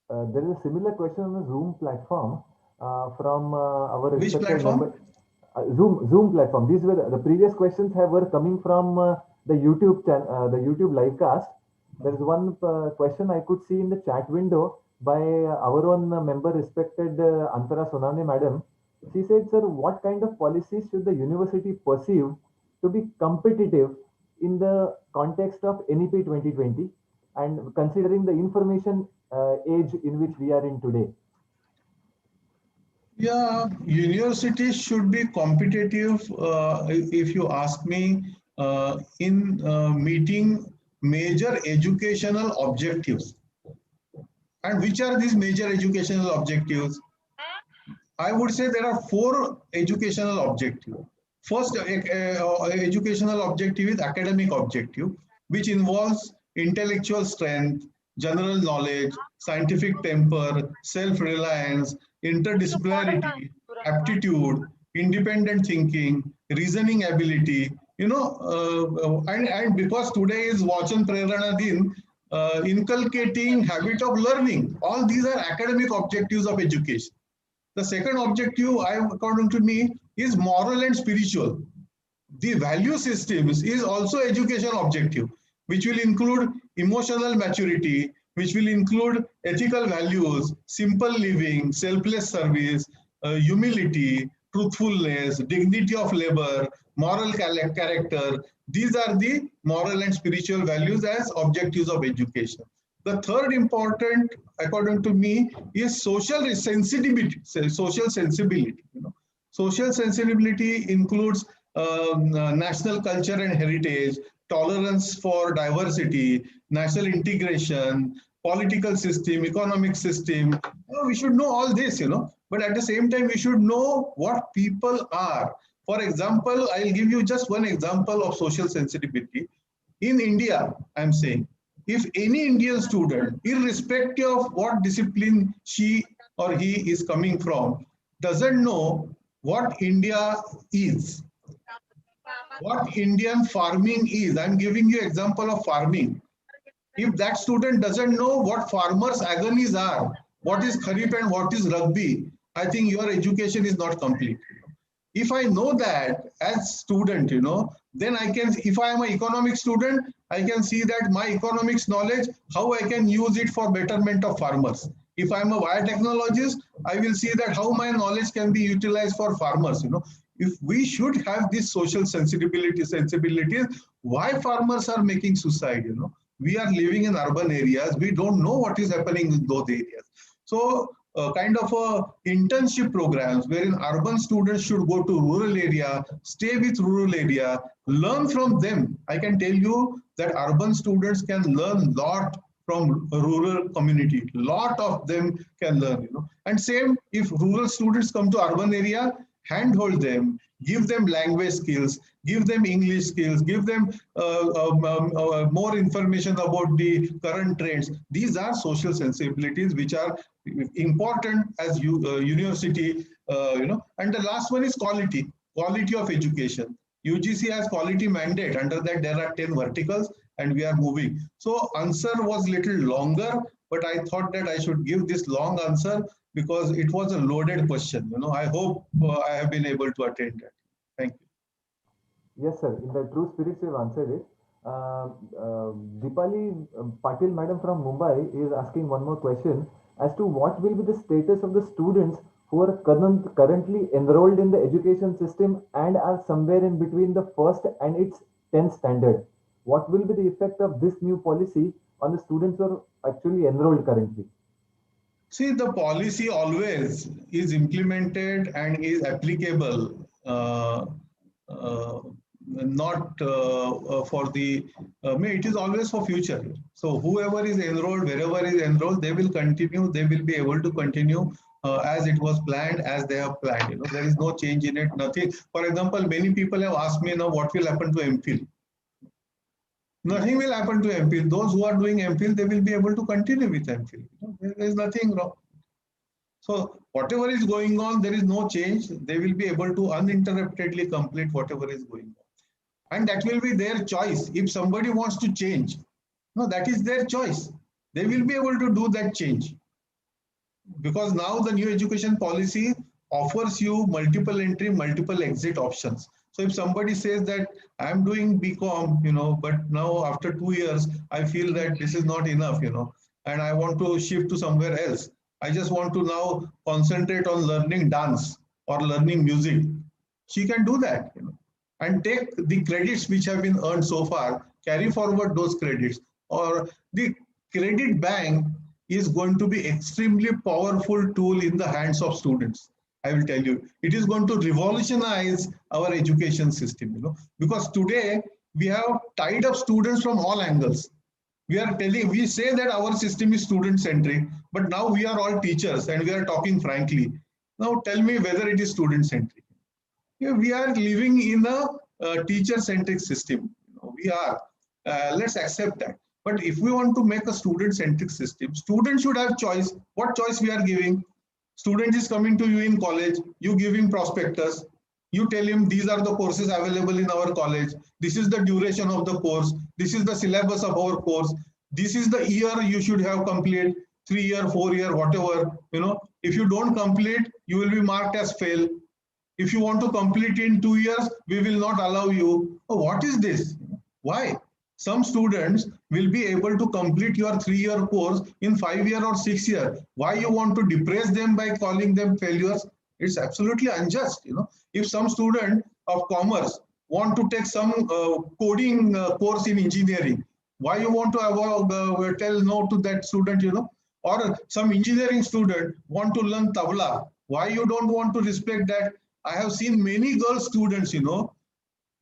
There is a similar question on the Zoom platform from our Which platform? Zoom platform. These were the previous questions were coming from the YouTube channel, the YouTube live cast. There is one question I could see in the chat window by our own member, respected Antara Sonane madam. She said, sir, what kind of policies should the university pursue to be competitive in the context of NEP 2020 and considering the information age in which we are in today? Yeah, universities should be competitive, if you ask me, in meeting major educational objectives. And which are these major educational objectives? I would say there are 4 educational objectives. First, educational objective is academic objective, which involves intellectual strength, general knowledge, scientific temper, self-reliance, interdisciplinarity, aptitude, independent thinking, reasoning ability, and because today is Vachan Prerana Din, inculcating habit of learning. All these are academic objectives of education. The second objective, according to me, is moral and spiritual. The value systems is also education objective, which will include emotional maturity, which will include ethical values, simple living, selfless service, humility, truthfulness, dignity of labor, moral character. These are the moral and spiritual values as objectives of education. The third important, according to me, is social sensitivity. Social sensibility. Social sensibility includes national culture and heritage, tolerance for diversity, national integration, political system, economic system. We should know all this, but at the same time, we should know what people are. For example, I'll give you just one example of social sensitivity. In India, I'm saying, if any Indian student, irrespective of what discipline she or he is coming from, doesn't know what India is, what Indian farming is. I'm giving you example of farming. If that student doesn't know what farmers' agonies are, what is Kharif and what is Rabi, I think your education is not complete. If I know that as student, then I can, if I am an economic student, I can see that my economics knowledge, how I can use it for betterment of farmers. If I'm a biotechnologist, I will see that how my knowledge can be utilized for farmers. If we should have this social sensibilities, why farmers are making suicide? We are living in urban areas. We don't know what is happening in those areas. So kind of internship programs wherein urban students should go to rural area, stay with rural area, learn from them. I can tell you that urban students can learn a lot from rural community. Lot of them can learn, And same, if rural students come to urban area, handhold them, give them language skills, give them English skills, give them more information about the current trends. These are social sensibilities which are important as university, And the last one is quality of education. UGC has quality mandate. Under that, there are 10 verticals, and we are moving. So answer was little longer, but I thought that I should give this long answer because it was a loaded question. I hope I have been able to attend that. Thank you. Yes, sir. In the true spirit, you have answered it. Deepali Patil, madam from Mumbai, is asking one more question as to what will be the status of the students who are currently enrolled in the education system and are somewhere in between the first and its 10th standard. What will be the effect of this new policy on the students who are actually enrolled currently? See, the policy always is implemented and is applicable, not for the, it is always for future. So whoever is enrolled, wherever is enrolled, they will continue, they will be able to continue as it was planned, as they have planned. There is no change in it, nothing. For example, many people have asked me now what will happen to MPhil. Nothing will happen to MPhil. Those who are doing MPhil, they will be able to continue with MPhil. There is nothing wrong. So whatever is going on, there is no change. They will be able to uninterruptedly complete whatever is going on. And that will be their choice. If somebody wants to change, no, that is their choice. They will be able to do that change. Because now the new education policy offers you multiple entry, multiple exit options. So if somebody says that I'm doing BCom, but now after 2 years, I feel that this is not enough, and I want to shift to somewhere else. I just want to now concentrate on learning dance or learning music. She can do that, and take the credits which have been earned so far, carry forward those credits. Or the credit bank is going to be extremely powerful tool in the hands of students. I will tell you, it is going to revolutionize our education system, because today we have tied up students from all angles. We say that our system is student-centric, but now we are all teachers and we are talking frankly. Now tell me whether it is student-centric. We are living in a teacher-centric system. We are. Let's accept that. But if we want to make a student-centric system, students should have choice. What choice we are giving? Student is coming to you in college, you give him prospectus, you tell him these are the courses available in our college, this is the duration of the course, this is the syllabus of our course, this is the year you should have complete, 3 year, 4 year, whatever, If you don't complete, you will be marked as fail. If you want to complete in 2 years, we will not allow you. Oh, what is this? Why? Some students will be able to complete your 3-year course in 5 year or 6 year. Why you want to depress them by calling them failures? It's absolutely unjust. If some student of commerce want to take some coding course in engineering, why you want to tell no to that student? Or some engineering student want to learn tabla. Why you don't want to respect that? I have seen many girl students,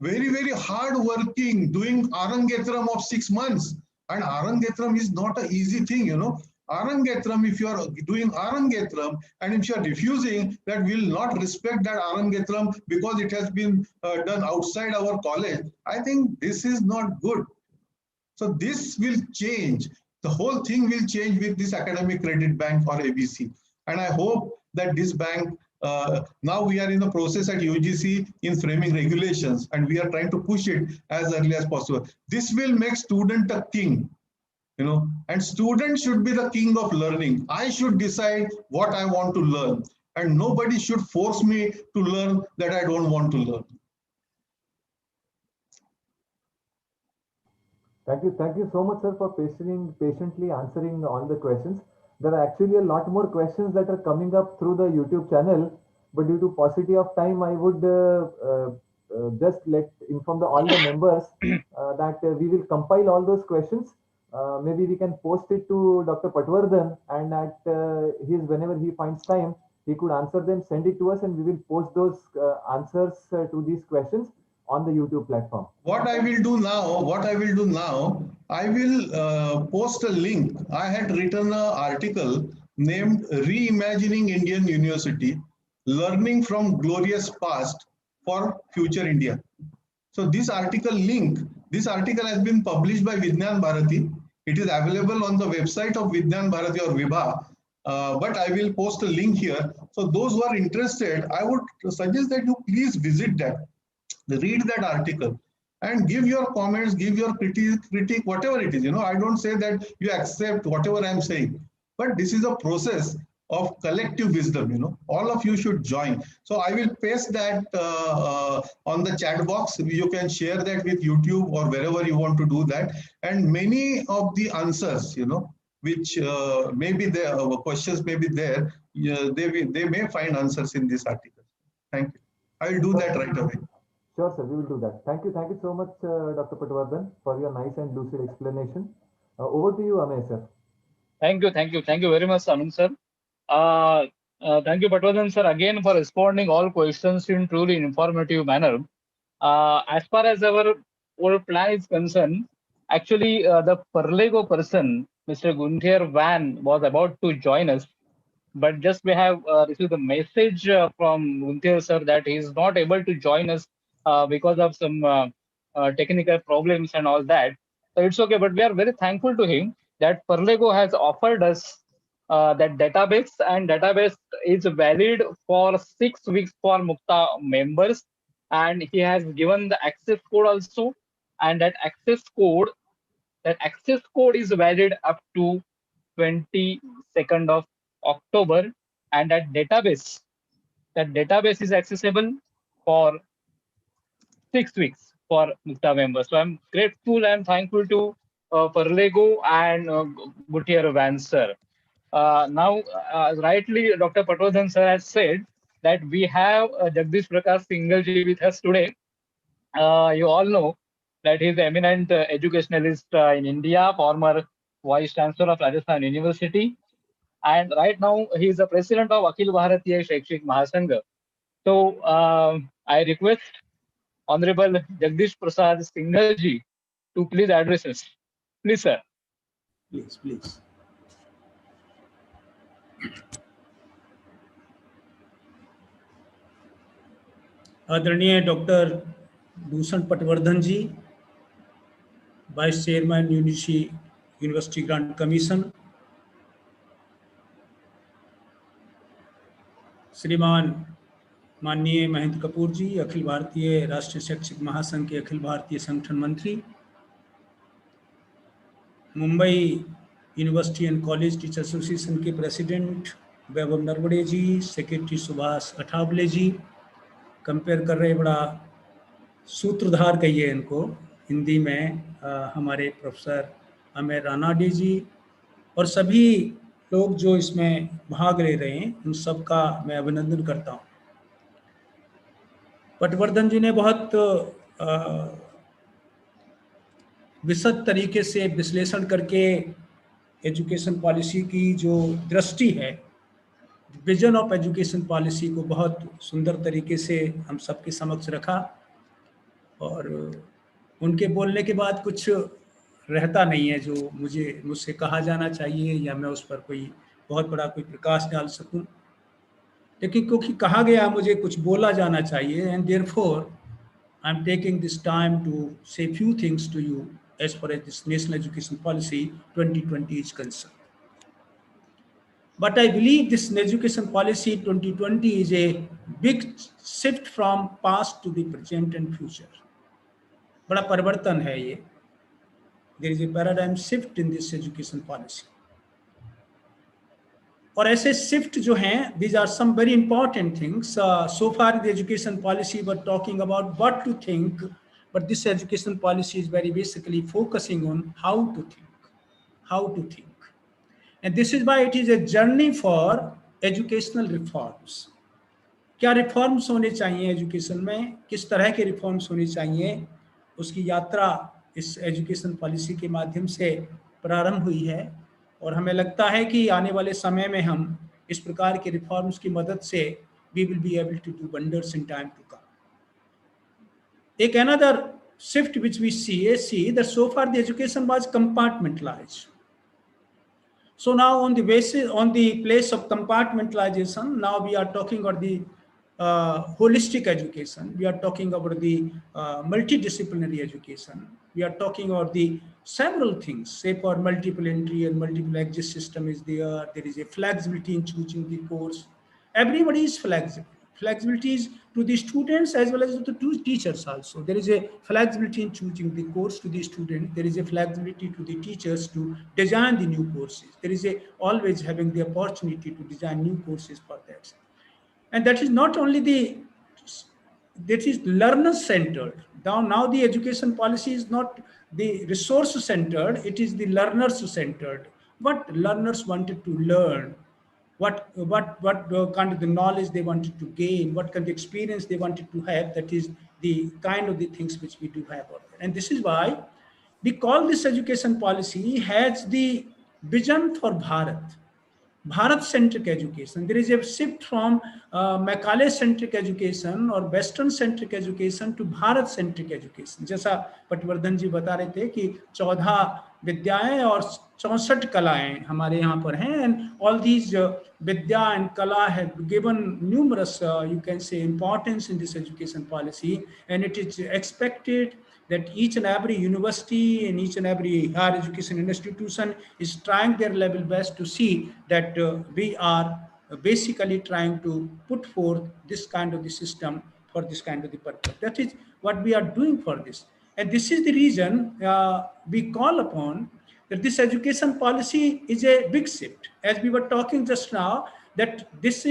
very, very hard working, doing Arangetram of 6 months. And Arangetram is not an easy thing, Arangetram, if you are doing Arangetram and if you are refusing, that will not respect that Arangetram because it has been done outside our college. I think this is not good. So this will change. The whole thing will change with this academic credit bank or ABC. And I hope that this bank, now we are in the process at UGC in framing regulations and we are trying to push it as early as possible. This will make student a king, and student should be the king of learning. I should decide what I want to learn and nobody should force me to learn that I don't want to learn. Thank you so much, sir, for patiently answering all the questions. There are actually a lot more questions that are coming up through the YouTube channel, but due to paucity of time, I would just inform all the members that we will compile all those questions. Maybe we can post it to Dr. Patwardhan, and at whenever he finds time, he could answer them, send it to us, and we will post those answers to these questions on the YouTube platform. What I will do now, I will post a link. I had written an article named Reimagining Indian University, Learning from Glorious Past for Future India. So this article has been published by Vigyan Bharati. It is available on the website of Vigyan Bharati or Vibha, but I will post a link here. So those who are interested, I would suggest that you please visit that, read that article, and give your comments, give your critique, whatever it is. I don't say that you accept whatever I'm saying, but this is a process of collective wisdom. All of you should join. So I will paste that on the chat box. You can share that with YouTube or wherever you want to do that. And many of the answers, which may be there, questions may be there, they may find answers in this article. Thank you. I will do that right away. Sure, sir, we will do that. Thank you so much, Dr. Patwardhan, for your nice and lucid explanation. Over to you, Amey, sir. Thank you very much, Anand sir. Thank you, Patwardhan sir, again for responding all questions in truly informative manner. As far as our plan is concerned, actually the Perlego person, Mr. Gunther Van, was about to join us, but just we have received a message from Gunther sir that he is not able to join us because of some technical problems and all that. So it's okay, but we are very thankful to him that Perlego has offered us that database, and database is valid for 6 weeks for Mukta members, and he has given the access code also, and that access code is valid up to 22nd of October, and that database is accessible for 6 weeks for Mukta members. So I'm grateful and thankful to Perlego and Gunther Van sir. Now, rightly, Dr. Patwardhan sir has said that we have Jagdish Prakash Singhal with us today. You all know that he is an eminent educationalist in India, former Vice Chancellor of Rajasthan University, and right now he is the President of Akhil Bharatiya Shaikshik Mahasangha. So I request Honorable Jagdish Prasad Singhal ji to please address us. Please, sir. Please. आदरणीय doctor Bhushan Patwardhan ji, vice chairman university grant commission, श्रीमान माननीय महेंद्र कपूर जी, अखिल भारतीय राष्ट्रीय शैक्षिक महासंघ के अखिल भारतीय संगठन मंत्री, Mumbai university and college teacher association के प्रेसिडेंट वैभव नरवड़े जी, सेक्रेटरी सुभाष अठावले जी, कंपेयर कर रहे बड़ा सूत्रधार कहिए इनको हिंदी में, हमारे प्रोफेसर अमेय रानाडे जी, और सभी लोग जो इसमें भाग ले रहे हैं, उन सब का मैं अभिनंदन करता हूं। पटवर्धन जी ने बहुत विशद तरीके से विश्लेषण करके एजुकेशन पॉलिसी की जो दृष्टि है, विजन ऑफ एजुकेशन पॉलिसी को बहुत सुंदर तरीके से हम सबके समक्ष रखा, और उनके बोलने के बाद कुछ रहता नहीं है जो मुझसे कहा जाना चाहिए या मैं उस पर कोई बहुत बड़ा कोई प्रकाश डाल सकूं, लेकिन क्योंकि कहा गया मुझे कुछ बोला जाना चाहिए, and therefore I am taking this time to say few things to you as far as this national education policy 2020 is concerned. But I believe this education policy 2020 is a big shift from past to the present and future. बड़ा परिवर्तन है ये. There is a paradigm shift in this education policy. और ऐसे shift जो हैं, these are some very important things. So far the education policy were talking about what to think, but this education policy is very basically focusing on how to think. And this is why it is a journey for educational reforms. क्या reforms होने चाहिए education में, किस तरह के reforms होने चाहिए, उसकी यात्रा इस एजुकेशन पॉलिसी के माध्यम से प्रारंभ हुई है, और हमें लगता है कि आने वाले समय में हम इस प्रकार के रिफॉर्म्स की मदद से we will be able to do wonders in time to come. एक another shift which we see that so far the education was compartmentalized. So now on the place of compartmentalization, now we are talking about the holistic education. We are talking about the multidisciplinary education. We are talking about the several things. Say for multiple entry and multiple exit system is there. There is a flexibility in choosing the course. Everybody is flexible. Flexibility is to the students as well as to the teachers also. There is a flexibility in choosing the course to the student. There is a flexibility to the teachers to design the new courses. There is a always having the opportunity to design new courses for that. And that is not only that is learner centered. Now the education policy is not the resource centered, it is the learners centered. What learners wanted to learn, what kind of the knowledge they wanted to gain, what kind of experience they wanted to have, that is the kind of the things which we do have. And this is why we call this education policy has the vision for Bharat. Bharat-centric education. There is a shift from Macaulay-centric education or Western-centric education to Bharat-centric education. जैसा पटवर्धन जी बता रहे थे कि 14 विद्याएं और 64 कलाएं हमारे यहाँ पर हैं, and all these vidya and kala have given numerous, you can say, importance in this education policy, and it is expected that each and every university and each and every higher education institution is trying their level best to see that we are basically trying to put forth this kind of the system for this kind of the purpose. That is what we are doing for this. And this is the reason we call upon that this education policy is a big shift. As we were talking just now, that this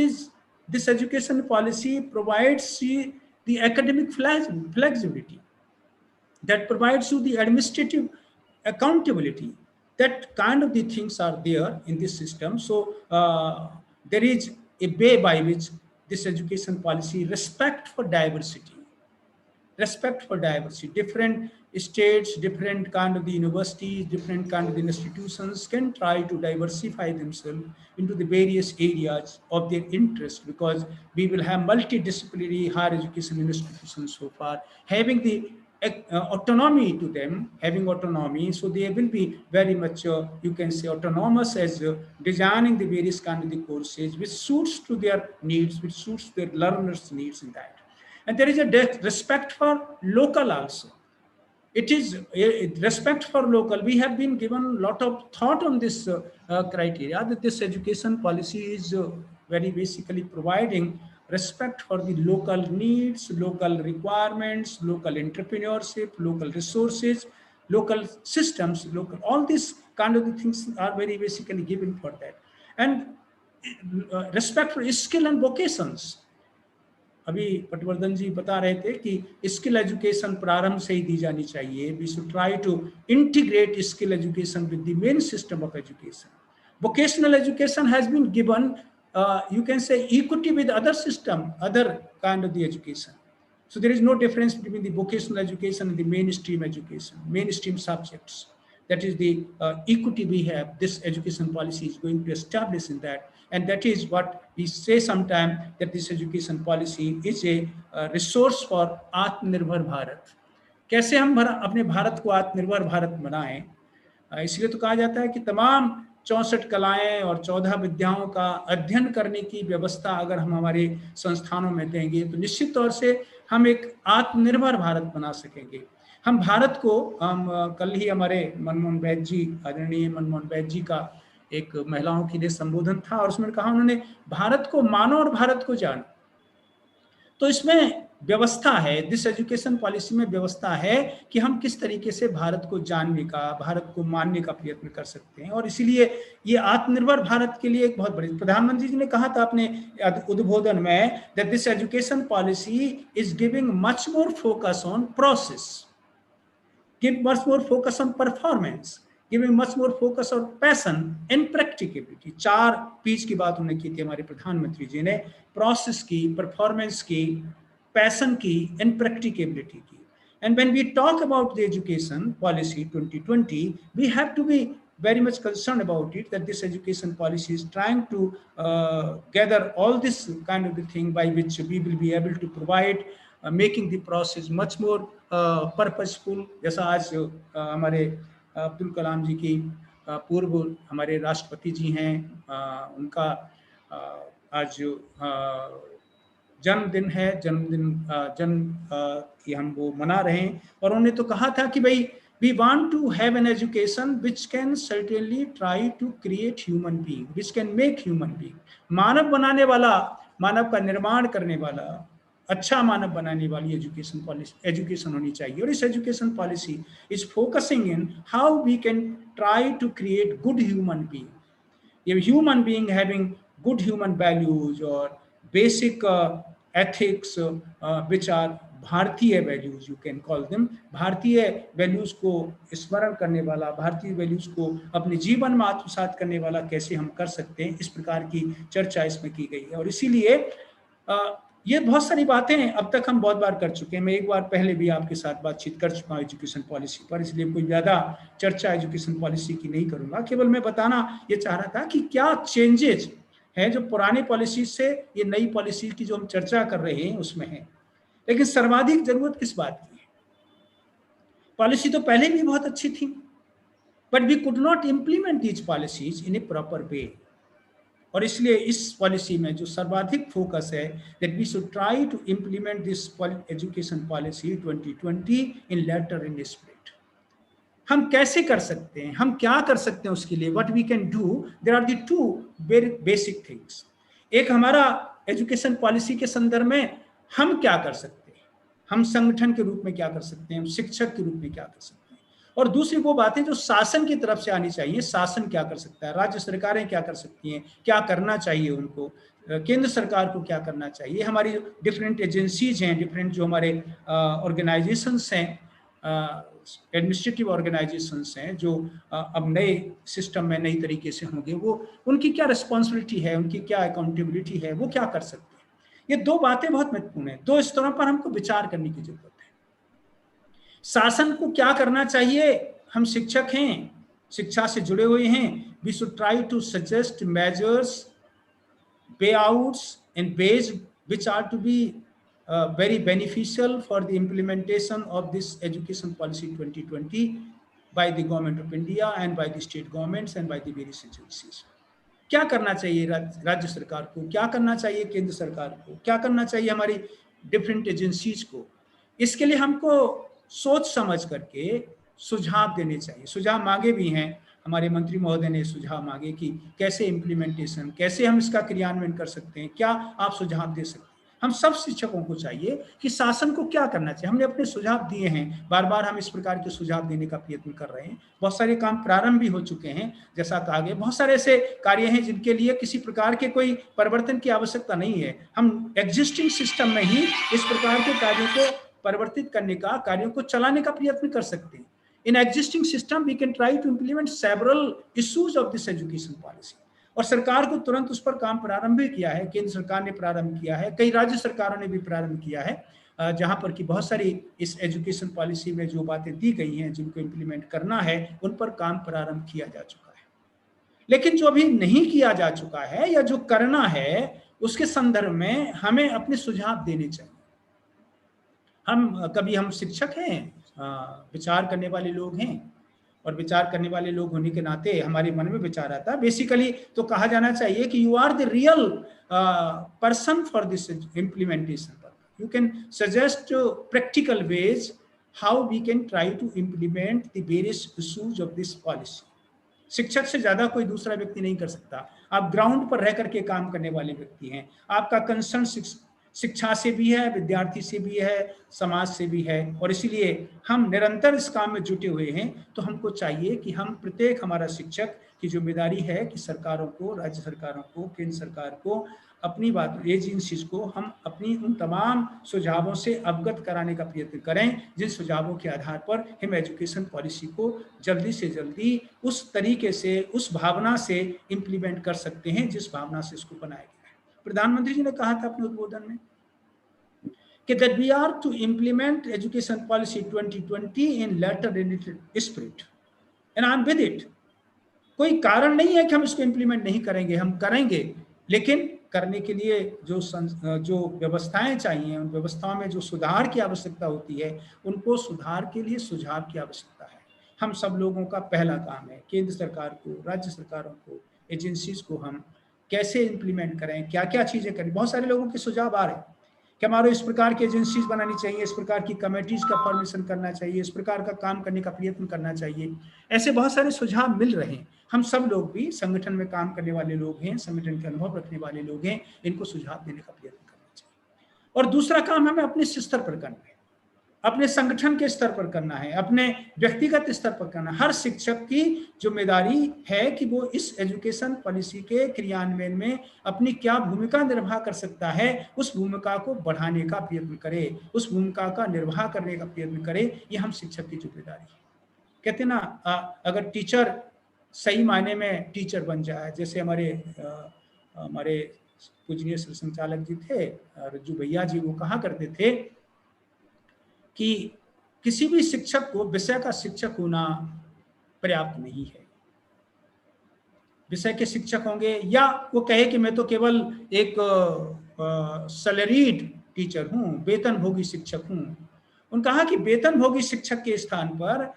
education policy provides the academic flexibility, that provides you the administrative accountability. That kind of the things are there in this system. So there is a way by which this education policy respect for diversity, different states, different kind of the universities, different kind of the institutions can try to diversify themselves into the various areas of their interest, because we will have multidisciplinary higher education institutions so far, having the autonomy to them, having autonomy, so they will be very much, you can say, autonomous as designing the various kind of the courses which suits to their needs, which suits their learners' needs in that. And there is a respect for local also. It is a respect for local. We have been given a lot of thought on this criteria, that this education policy is very basically providing respect for the local needs, local requirements, local entrepreneurship, local resources, local systems, all these kind of the things are very basically given for that. And respect for skill and vocations. अभी पटवर्धन जी बता रहे थे कि skill education प्रारंभ से ही दी जानी चाहिए. We should try to integrate skill education with the main system of education. Vocational education has been given, you can say, equity with other system, other kind of the education. So there is no difference between the vocational education and the mainstream education, mainstream subjects. That is the equity we have. This education policy is going to establish in that. And that is what we say sometimes, that this education policy is a resource for Atmanirbhar Bharat. कैसे हम अपने भारत को आत्मनिर्भर भारत बनाएं, इसलिए तो कहा जाता है कि तमाम 64 कलाएं और 14 विद्याओं का अध्ययन करने की व्यवस्था अगर हम हमारे संस्थानों में देंगे तो निश्चित तौर से हम एक आत्मनिर्भर भारत बना सकेंगे. हम भारत को, हम कल ही हमारे मनमोहन वैद्य जी, आदरणीय मनमोहन वैद्य जी का एक महिलाओं के लिए संबोधन था, और उसमें कहा उन्होंने, भारत को मानो और भारत को जानो. तो इसमें व्यवस्था है, दिस एजुकेशन पॉलिसी में व्यवस्था है कि हम किस तरीके से भारत को जानने का, भारत को मानने का प्रयत्न कर सकते हैं. और इसीलिए ये आत्मनिर्भर भारत के लिए एक बहुत बड़ी, प्रधानमंत्री जी ने कहा था अपने उद्बोधन में, that this education policy is giving much more focus on process, give much more focus on performance, giving much more focus on passion and practicality. 4 P's की बात उन्होंने की थी हमारे प्रधानमंत्री जी ने, प्रोसेस की, परफॉर्मेंस की, पैशन की एंड प्रैक्टिकेबिलिटी की. And when we talk about the education policy 2020, we have to be very much concerned about it, that this education policy is trying to gather all this kind of the thing by which we will be able to provide, making the process much more purposeful. जैसा आज हमारे अब्दुल कलाम जी की पूर्व हमारे राष्ट्रपति जी हैं, उनका आज जन्मदिन है, जन्म की हम वो मना रहे हैं। और उन्होंने तो कहा था कि भाई we want to have an education which can certainly try to create human being, which can make human being, मानव बनाने वाला, मानव का निर्माण करने वाला, अच्छा मानव बनाने वाली एजुकेशन पॉलिसी, एजुकेशन होनी चाहिए। और इस education policy is focusing in how we can try to create good human being, ये human being having good human values और basic ethics which are Bharatiya values, you can call them, Bharatiya values को स्मरण करने वाला, भारतीय वैल्यूज को अपने जीवन में आत्मसात करने वाला कैसे हम कर सकते हैं, इस प्रकार की चर्चा इसमें की गई है। और इसीलिए ये बहुत सारी बातें अब तक हम बहुत बार कर चुके हैं, मैं एक बार पहले भी आपके साथ बातचीत कर चुका हूँ एजुकेशन पॉलिसी पर, इसलिए कोई ज़्यादा चर्चा एजुकेशन पॉलिसी की नहीं करूँगा। केवल मैं बताना ये चाह रहा था कि क्या चेंजेज हैं जो पुरानी पॉलिसी से ये नई पॉलिसी की जो हम चर्चा कर रहे हैं उसमें है। लेकिन सर्वाधिक जरूरत किस बात की है? पॉलिसी तो पहले भी बहुत अच्छी थी, but we could not implement these policies in a proper way. और इसलिए इस पॉलिसी में जो सर्वाधिक फोकस है that we should try to implement this education policy 2020 in letter in spirit. हम कैसे कर सकते हैं, हम क्या कर सकते हैं उसके लिए, what we can do, there are the two very basic things. एक हमारा एजुकेशन पॉलिसी के संदर्भ में हम क्या कर सकते हैं, हम संगठन के रूप में क्या कर सकते हैं, हम शिक्षक के रूप में क्या कर सकते हैं, और दूसरी वो बातें जो शासन की तरफ से आनी चाहिए, शासन क्या कर सकता है, राज्य सरकारें क्या कर सकती हैं, क्या करना चाहिए उनको, केंद्र सरकार को क्या करना चाहिए, हमारी डिफरेंट एजेंसीज हैं, डिफरेंट जो हमारे ऑर्गेनाइजेशंस हैं, एडमिनिस्ट्रेटिव ऑर्गेनाइजेशंस हैं जो अब नए सिस्टम में नई तरीके से होंगे, वो उनकी क्या रिस्पॉन्सिबिलिटी है, उनकी क्या अकाउंटेबिलिटी है, वो क्या कर सकते हैं। ये दो बातें बहुत महत्वपूर्ण हैं, दो स्तरों पर हमको विचार करने की जरूरत है। शासन को क्या करना चाहिए, हम शिक्षक हैं, शिक्षा से जुड़े हुए हैं, we should try to suggest measures, payouts and ways which are to be very beneficial for the implementation of this education policy 2020 by the government of India and by the state governments and by the various agencies. क्या करना चाहिए राज्य सरकार को, क्या करना चाहिए केंद्र सरकार को, क्या करना चाहिए हमारी डिफरेंट एजेंसीज को। इसके लिए हमको सोच समझ करके सुझाव देने चाहिए। सुझाव मांगे भी हैं, हमारे मंत्री महोदय ने सुझाव मांगे कि कैसे इम्प्लीमेंटेशन, कैसे हम इसका क्रियान्वयन कर सकते हैं, क्या आप सुझाव दे सकते हैं। हम सब शिक्षकों को चाहिए कि शासन को क्या करना चाहिए। हमने अपने सुझाव दिए हैं, बार बार हम इस प्रकार के सुझाव देने का प्रयत्न कर रहे हैं। बहुत सारे काम प्रारंभ भी हो चुके हैं, जैसा कहा गया, बहुत सारे ऐसे कार्य हैं जिनके लिए किसी प्रकार के कोई परिवर्तन की आवश्यकता नहीं है। हम एग्जिस्टिंग सिस्टम में ही इस प्रकार के कार्यों को परिवर्तित करने का, कार्यों को चलाने का प्रयत्न कर सकते हैं। In existing system, we can try to implement several issues of this education policy. और सरकार को तुरंत उस पर काम प्रारंभ भी किया है, केंद्र सरकार ने प्रारंभ किया है, कई राज्य सरकारों ने भी प्रारंभ किया है, जहां पर कि बहुत सारी इस एजुकेशन पॉलिसी में जो बातें दी गई हैं जिनको इम्प्लीमेंट करना है उन पर काम प्रारंभ किया जा चुका है। लेकिन जो अभी नहीं किया जा चुका है या जो करना है उसके संदर्भ में हमें अपने सुझाव देने चाहिए। हम शिक्षक हैं, विचार करने वाले लोग हैं, और विचार करने वाले लोग होने के नाते हमारे मन में विचार आता है। बेसिकली तो कहा जाना चाहिए कि you are the real person for this implementation. You can suggest practical ways how we can try to implement the various issues of this policy. शिक्षक से ज्यादा कोई दूसरा व्यक्ति नहीं कर सकता। आप ग्राउंड पर रह करके काम करने वाले व्यक्ति हैं, आपका कंसर्न शिक्षा से भी है, विद्यार्थी से भी है, समाज से भी है, और इसीलिए हम निरंतर इस काम में जुटे हुए हैं। तो हमको चाहिए कि हम प्रत्येक, हमारा शिक्षक की जिम्मेदारी है कि सरकारों को, राज्य सरकारों को, केंद्र सरकार को, अपनी बात एजेंसीज को हम अपनी उन तमाम सुझावों से अवगत कराने का प्रयत्न करें जिन सुझावों के आधार पर हम एजुकेशन पॉलिसी को जल्दी से जल्दी उस तरीके से, उस भावना से इम्प्लीमेंट कर सकते हैं जिस भावना से इसको बनाया गया है। प्रधानमंत्री जी ने कहा था अपने उद्बोधन में कि that we are to implement education policy 2020 in letter and spirit, and I am with it. कोई कारण नहीं है कि हम इसको इम्प्लीमेंट नहीं करेंगे, हम करेंगे, लेकिन करने के लिए जो व्यवस्थाएं चाहिए, उन व्यवस्थाओं में जो सुधार की आवश्यकता होती है, उनको सुधार के लिए सुझाव की आवश्यकता है। हम सब लोगों का पहला काम है, केंद्र सरकार को, राज्य सरकारों को, एजेंसीज को हम कैसे इम्प्लीमेंट करें, क्या क्या चीजें करें। बहुत सारे लोगों के सुझाव आ रहे हैं, कि हमारे इस प्रकार की एजेंसीज बनानी चाहिए, इस प्रकार की कमेटीज का फॉर्मेशन करना चाहिए, इस प्रकार का काम करने का प्रयत्न करना चाहिए। ऐसे बहुत सारे सुझाव मिल रहे हैं। हम सब लोग भी संगठन में काम करने वाले लोग हैं, संगठन के अनुभव रखने वाले लोग हैं, इनको सुझाव देने का प्रयत्न करना चाहिए। और दूसरा काम हमें अपने स्तर पर करना है, अपने संगठन के स्तर पर करना है, अपने व्यक्तिगत स्तर पर करना है। हर शिक्षक की जिम्मेदारी है कि वो इस एजुकेशन पॉलिसी के क्रियान्वयन में अपनी क्या भूमिका निर्वाह कर सकता है, उस भूमिका को बढ़ाने का प्रयत्न करे, उस भूमिका का निर्वाह करने का प्रयत्न करे। ये हम शिक्षक की जिम्मेदारी है। कहते ना, अगर टीचर सही मायने में टीचर बन जाए, जैसे हमारे पूजनीय संचालक जी थे रज्जू भैया जी, वो कहा करते थे कि किसी भी शिक्षक को विषय का शिक्षक होना पर्याप्त नहीं है। विषय के शिक्षक होंगे, या वो कहे कि मैं तो केवल एक सैलरीड टीचर हूं, वेतनभोगी शिक्षक हूं। उन्होंने कहा कि वेतनभोगी शिक्षक के स्थान पर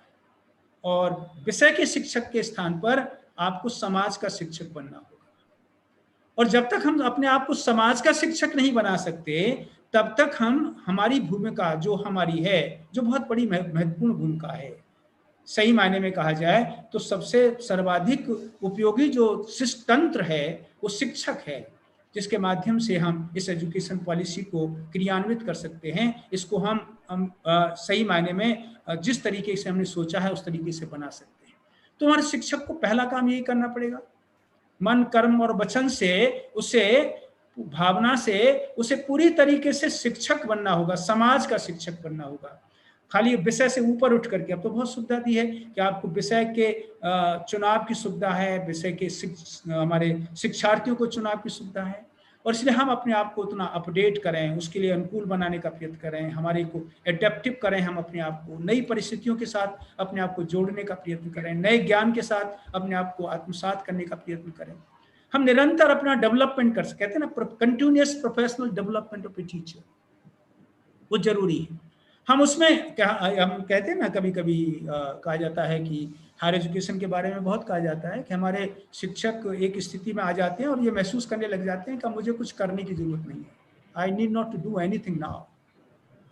और विषय के शिक्षक के स्थान पर आपको समाज का शिक्षक बनना होगा। और जब तक हम अपने आप को समाज का शिक्षक नहीं बना सकते, तब तक हमारी भूमिका जो हमारी है, जो बहुत बड़ी महत्वपूर्ण भूमिका है, सही मायने में कहा जाए तो सबसे सर्वाधिक उपयोगी जो शिष्ट तंत्र है वो शिक्षक है, जिसके माध्यम से हम इस एजुकेशन पॉलिसी को क्रियान्वित कर सकते हैं। इसको हम सही मायने में जिस तरीके से हमने सोचा है उस तरीके से बना सकते हैं। तो हमारे शिक्षक को पहला काम यही करना पड़ेगा, मन कर्म और वचन से, उसे भावना से उसे पूरी तरीके से शिक्षक बनना होगा, समाज का शिक्षक बनना होगा। खाली विषय से ऊपर उठ करके, अब तो बहुत सुविधा दी है कि आपको विषय के चुनाव की सुविधा है, विषय के हमारे शिक्षार्थियों को चुनाव की सुविधा है, और इसलिए हम अपने आप को उतना अपडेट करें, उसके लिए अनुकूल बनाने का प्रयत्न करें, हमारे को एडेप्टिव करें, हम अपने आप को नई परिस्थितियों के साथ अपने आप को जोड़ने का प्रयत्न करें, नए ज्ञान के साथ अपने आप को आत्मसात करने का प्रयत्न करें। हम निरंतर अपना डेवलपमेंट कर सकते, कहते हैं ना, continuous professional development of a teacher, वो जरूरी है। हम उसमें हम कहते हैं ना, कभी कभी कहा जाता है कि हायर एजुकेशन के बारे में बहुत कहा जाता है कि हमारे शिक्षक एक स्थिति में आ जाते हैं और ये महसूस करने लग जाते हैं कि मुझे कुछ करने की जरूरत नहीं है, I need not to do anything now,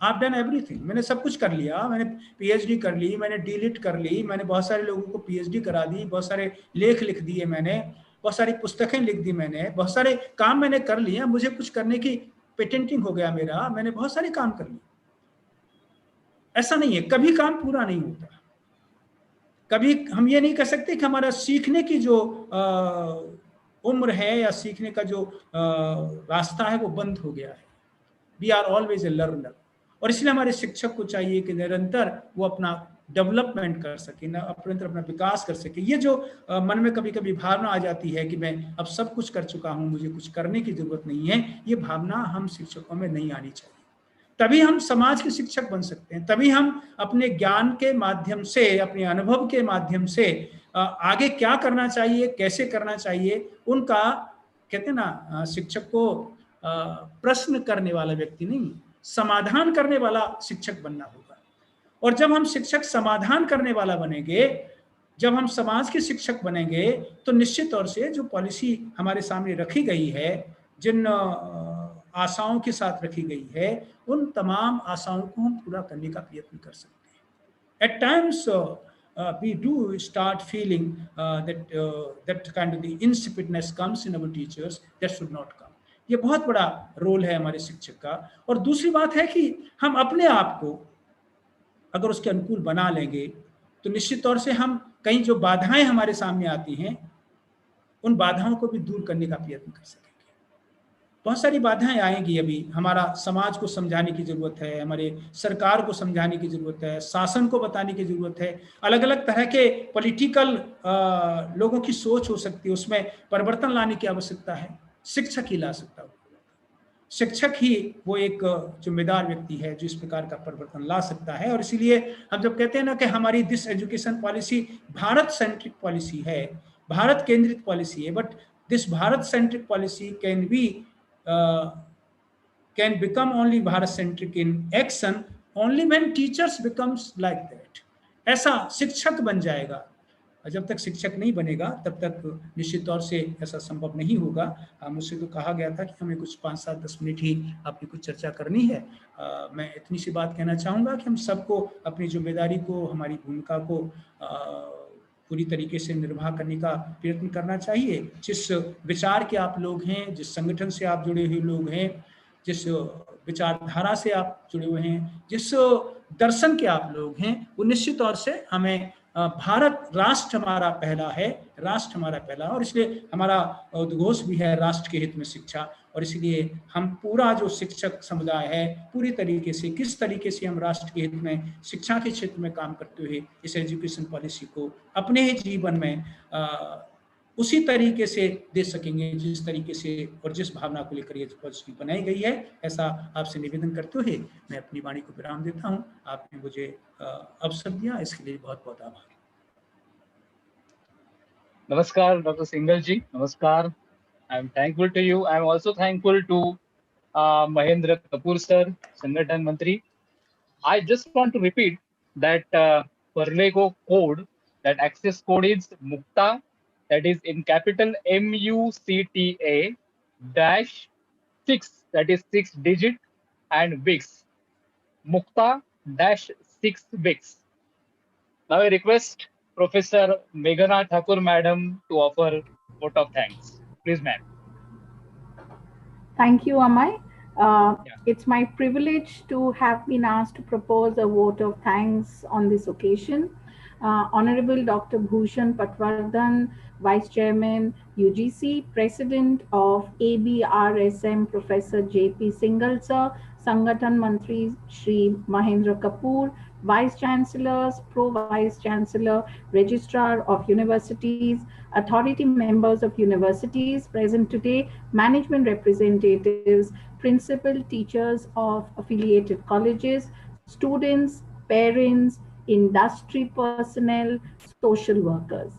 I have done everything, मैंने सब कुछ कर लिया, मैंने पीएचडी कर ली, मैंने डीलिट कर ली, मैंने बहुत सारे लोगों को पीएचडी करा दी, बहुत सारे लेख लिख दिए मैंने, बहुत सारी पुस्तकें लिख दी मैंने, बहुत सारे काम मैंने कर लिए, मुझे कुछ करने की पेटेंटिंग हो गया मेरा, मैंने बहुत सारे काम कर लिए। ऐसा नहीं है, कभी काम पूरा नहीं होता। कभी हम ये नहीं कह सकते कि हमारा सीखने की जो उम्र है या सीखने का जो रास्ता है वो बंद हो गया है। We are always a learner, और इसलिए हमारे शिक्षक को चाहिए कि निरंतर वो अपना डेवलपमेंट कर सके, निरंतर अपना विकास कर सके। ये जो मन में कभी कभी भावना आ जाती है कि मैं अब सब कुछ कर चुका हूँ, मुझे कुछ करने की जरूरत नहीं है, ये भावना हम शिक्षकों में नहीं आनी चाहिए। तभी हम समाज के शिक्षक बन सकते हैं, तभी हम अपने ज्ञान के माध्यम से, अपने अनुभव के माध्यम से आगे क्या करना चाहिए, कैसे करना चाहिए, उनका, कहते हैं ना, शिक्षक को प्रश्न करने वाला व्यक्ति नहीं, समाधान करने वाला शिक्षक बनना होगा। और जब हम शिक्षक समाधान करने वाला बनेंगे, जब हम समाज के शिक्षक बनेंगे, तो निश्चित तौर से जो पॉलिसी हमारे सामने रखी गई है, जिन आशाओं के साथ रखी गई है, उन तमाम आशाओं को हम पूरा करने का प्रयत्न कर सकते हैं। At times we do start feeling that kind of the insipidness comes in our teachers, that should not come. ये बहुत बड़ा रोल है हमारे शिक्षक का। और दूसरी बात है कि हम अपने आप को अगर उसके अनुकूल बना लेंगे, तो निश्चित तौर से हम कहीं जो बाधाएं हमारे सामने आती हैं, उन बाधाओं को भी दूर करने का प्रयत्न कर सकेंगे। बहुत सारी बाधाएं आएंगी, अभी हमारा समाज को समझाने की जरूरत है, हमारे सरकार को समझाने की जरूरत है, शासन को बताने की जरूरत है, अलग अलग तरह के पॉलिटिकल लोगों की सोच हो सकती है, उसमें परिवर्तन लाने की आवश्यकता है। शिक्षक ही ला सकता है, शिक्षक ही वो एक जिम्मेदार व्यक्ति है जो इस प्रकार का परिवर्तन ला सकता है। और इसीलिए हम जब कहते हैं ना कि हमारी this education policy Bharat centric policy है, भारत केंद्रित पॉलिसी है, but this Bharat centric policy can become only Bharat centric in action only when teachers becomes like that. ऐसा शिक्षक बन जाएगा, जब तक शिक्षक नहीं बनेगा तब तक निश्चित तौर से ऐसा संभव नहीं होगा। मुझसे तो कहा गया था कि हमें कुछ 5-7-10 मिनट ही अपनी कुछ चर्चा करनी है। मैं इतनी सी बात कहना चाहूँगा कि हम सबको अपनी जिम्मेदारी को, हमारी भूमिका को पूरी तरीके से निर्वाह करने का प्रयत्न करना चाहिए। जिस विचार के आप लोग हैं, जिस संगठन से आप जुड़े हुए लोग हैं, जिस विचारधारा से आप जुड़े हुए हैं, जिस दर्शन के आप लोग हैं, वो निश्चित तौर से हमें भारत राष्ट्र हमारा पहला है, राष्ट्र हमारा पहला, और इसलिए हमारा उद्घोष भी है राष्ट्र के हित में शिक्षा। और इसलिए हम पूरा जो शिक्षक समुदाय है पूरी तरीके से किस तरीके से हम राष्ट्र के हित में शिक्षा के क्षेत्र में काम करते हुए इस एजुकेशन पॉलिसी को अपने ही जीवन में उसी तरीके से दे सकेंगे जिस तरीके से और जिस भावना को लेकर ये पॉलिसी बनाई गई है। ऐसा आपसे निवेदन करते हुए मैं अपनी वाणी को विराम देता हूँ। आपने मुझे अवसर दिया, इसके लिए बहुत बहुत आभार। Namaskar, Dr. Singhal ji. Namaskar. I'm thankful to you. I'm also thankful to Mahendra Kapoor sir, Sangathan Mantri. I just want to repeat that Perlego code, that access code is MUCTA, that is in capital MUCTA -6, that is 6 digit, and WIX, MUCTA -6 WIX. Now I request Professor Meghana Thakur Madam to offer vote of thanks. Please, ma'am. Thank you, Amay. It's my privilege to have been asked to propose a vote of thanks on this occasion. Honorable Dr. Bhushan Patwardhan, Vice Chairman, UGC, President of ABRSM, Professor J.P. Singhal Sir, Sangathan Mantri Shri Mahendra Kapoor, Vice Chancellors, Pro-Vice Chancellor, Registrar of Universities, authority members of universities present today, management representatives, principal teachers of affiliated colleges, students, parents, industry personnel, social workers.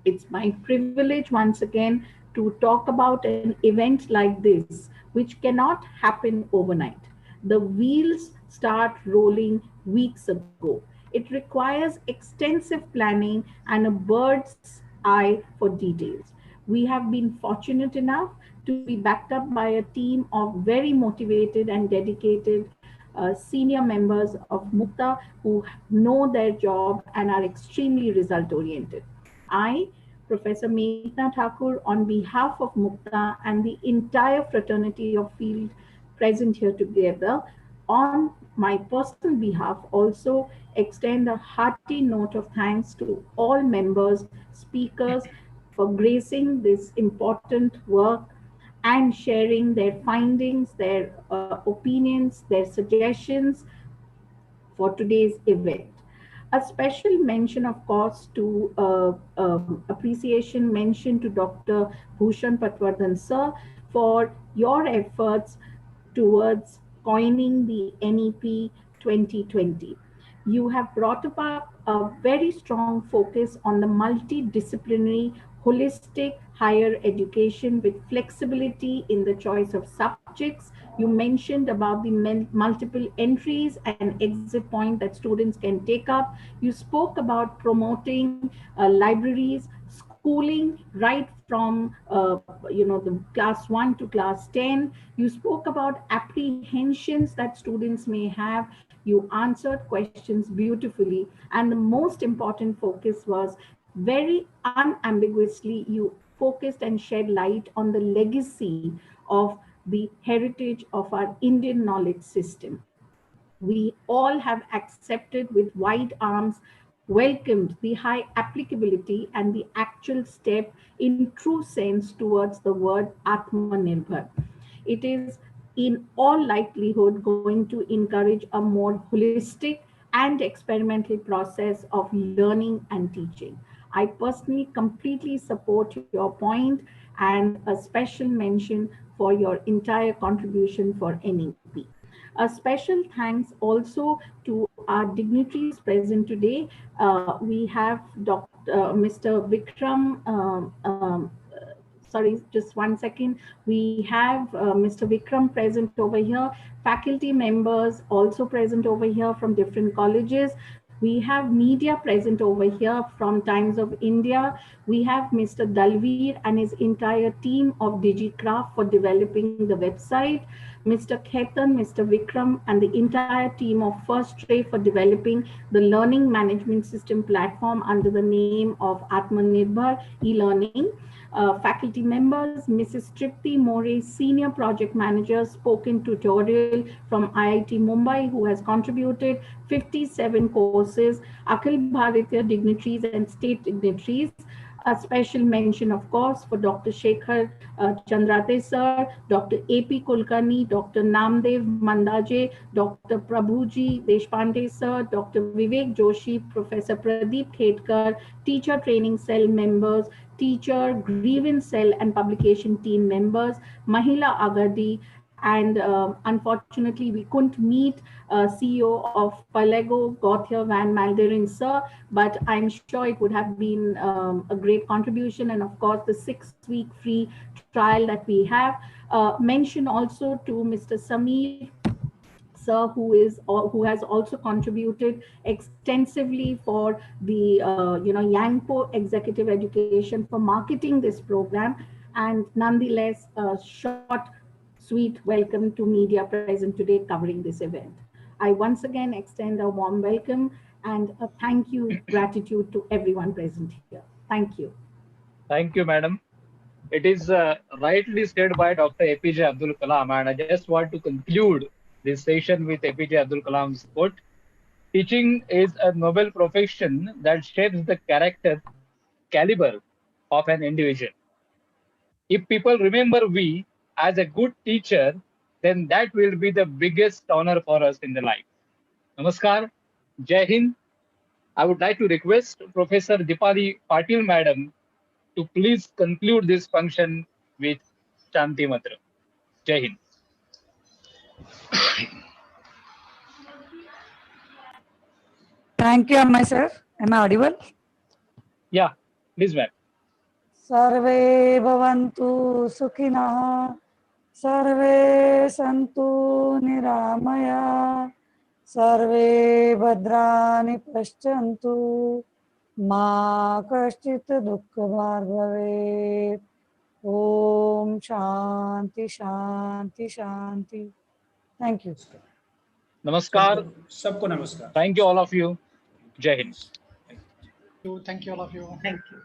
It's my privilege once again to talk about an event like this, which cannot happen overnight. The wheels start rolling weeks ago. It requires extensive planning and a bird's eye for details. We have been fortunate enough to be backed up by a team of very motivated and dedicated senior members of MUCTA who know their job and are extremely result oriented. I, Professor Meghna Thakur, on behalf of MUCTA and the entire fraternity of field present here together, on my personal behalf, also extend a hearty note of thanks to all members, speakers for gracing this important work and sharing their findings, their opinions, their suggestions for today's event. A special mention, of course, to appreciation mention to Dr. Bhushan Patwardhan sir for your efforts towards coining the NEP 2020. You have brought up a very strong focus on the multidisciplinary, holistic higher education with flexibility in the choice of subjects. You mentioned about the multiple entries and exit point that students can take up. You spoke about promoting libraries, schooling right from the class 1 to class 10. You spoke about apprehensions that students may have. You answered questions beautifully, and the most important focus was very unambiguously you focused and shed light on the legacy of the heritage of our Indian knowledge system. We all have accepted with wide arms, welcomed the high applicability and the actual step in true sense towards the word Atmanirbhar. It is in all likelihood going to encourage a more holistic and experimental process of learning and teaching. I personally completely support your point, and a special mention for your entire contribution for NEP. A special thanks also to our dignitaries present today. We have Mr. Vikram, sorry, just one second. We have Mr. Vikram present over here, faculty members also present over here from different colleges. We have media present over here from Times of India. We have Mr. Dalveer and his entire team of DigiCraft for developing the website. Mr. Ketan, Mr. Vikram, and the entire team of First Ray for developing the learning management system platform under the name of Atmanirbhar e-learning. Faculty members, Mrs. Tripti More, Senior Project Manager, spoken tutorial from IIT Mumbai, who has contributed 57 courses, Akhil Bharatiya dignitaries and state dignitaries. A special mention, of course, for Dr. Shekhar Chandrate sir, Dr. A.P. Kulkarni, Dr. Namdev Mandaje, Dr. Prabhuji Deshpande sir, Dr. Vivek Joshi, Professor Pradeep Khetkar, teacher training cell members, teacher grievance cell and publication team members, Mahila Agadi, and unfortunately we couldn't meet CEO of Palego, Gauthier Van Malderin sir, but I'm sure it would have been a great contribution, and of course the 6-week free trial that we have. Mention also to Mr. Sameer sir, who has also contributed extensively for the Yangpo Executive Education for marketing this program, and nonetheless a short, sweet welcome to media present today covering this event. I once again extend a warm welcome and a thank you, gratitude to everyone present here. Thank you. Thank you, madam. It is rightly said by Dr. APJ Abdul Kalam, and I just want to conclude this session with APJ Abdul Kalam's quote: "Teaching is a noble profession that shapes the character caliber of an individual. If people remember we as a good teacher, then that will be the biggest honor for us in the life." Namaskar, Jai Hind. I would like to request Professor Dipali Patil madam to please conclude this function with Shanti Mantra. Jai Hind. Thank you, Amay sir. Am I audible? Yeah, please, ma'am. Sarve bhavantu sukhinah, sarve santu niramaya, sarve bhadrani paschantu, ma kashchit dukkha bhargavet. Om Shanti Shanti Shanti. Thank you. Namaskar. सबको नमस्कार. Thank you, all of you. Jai Hind. Thank you, all of you. Thank you.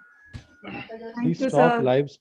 Please you, stop sir. live stream.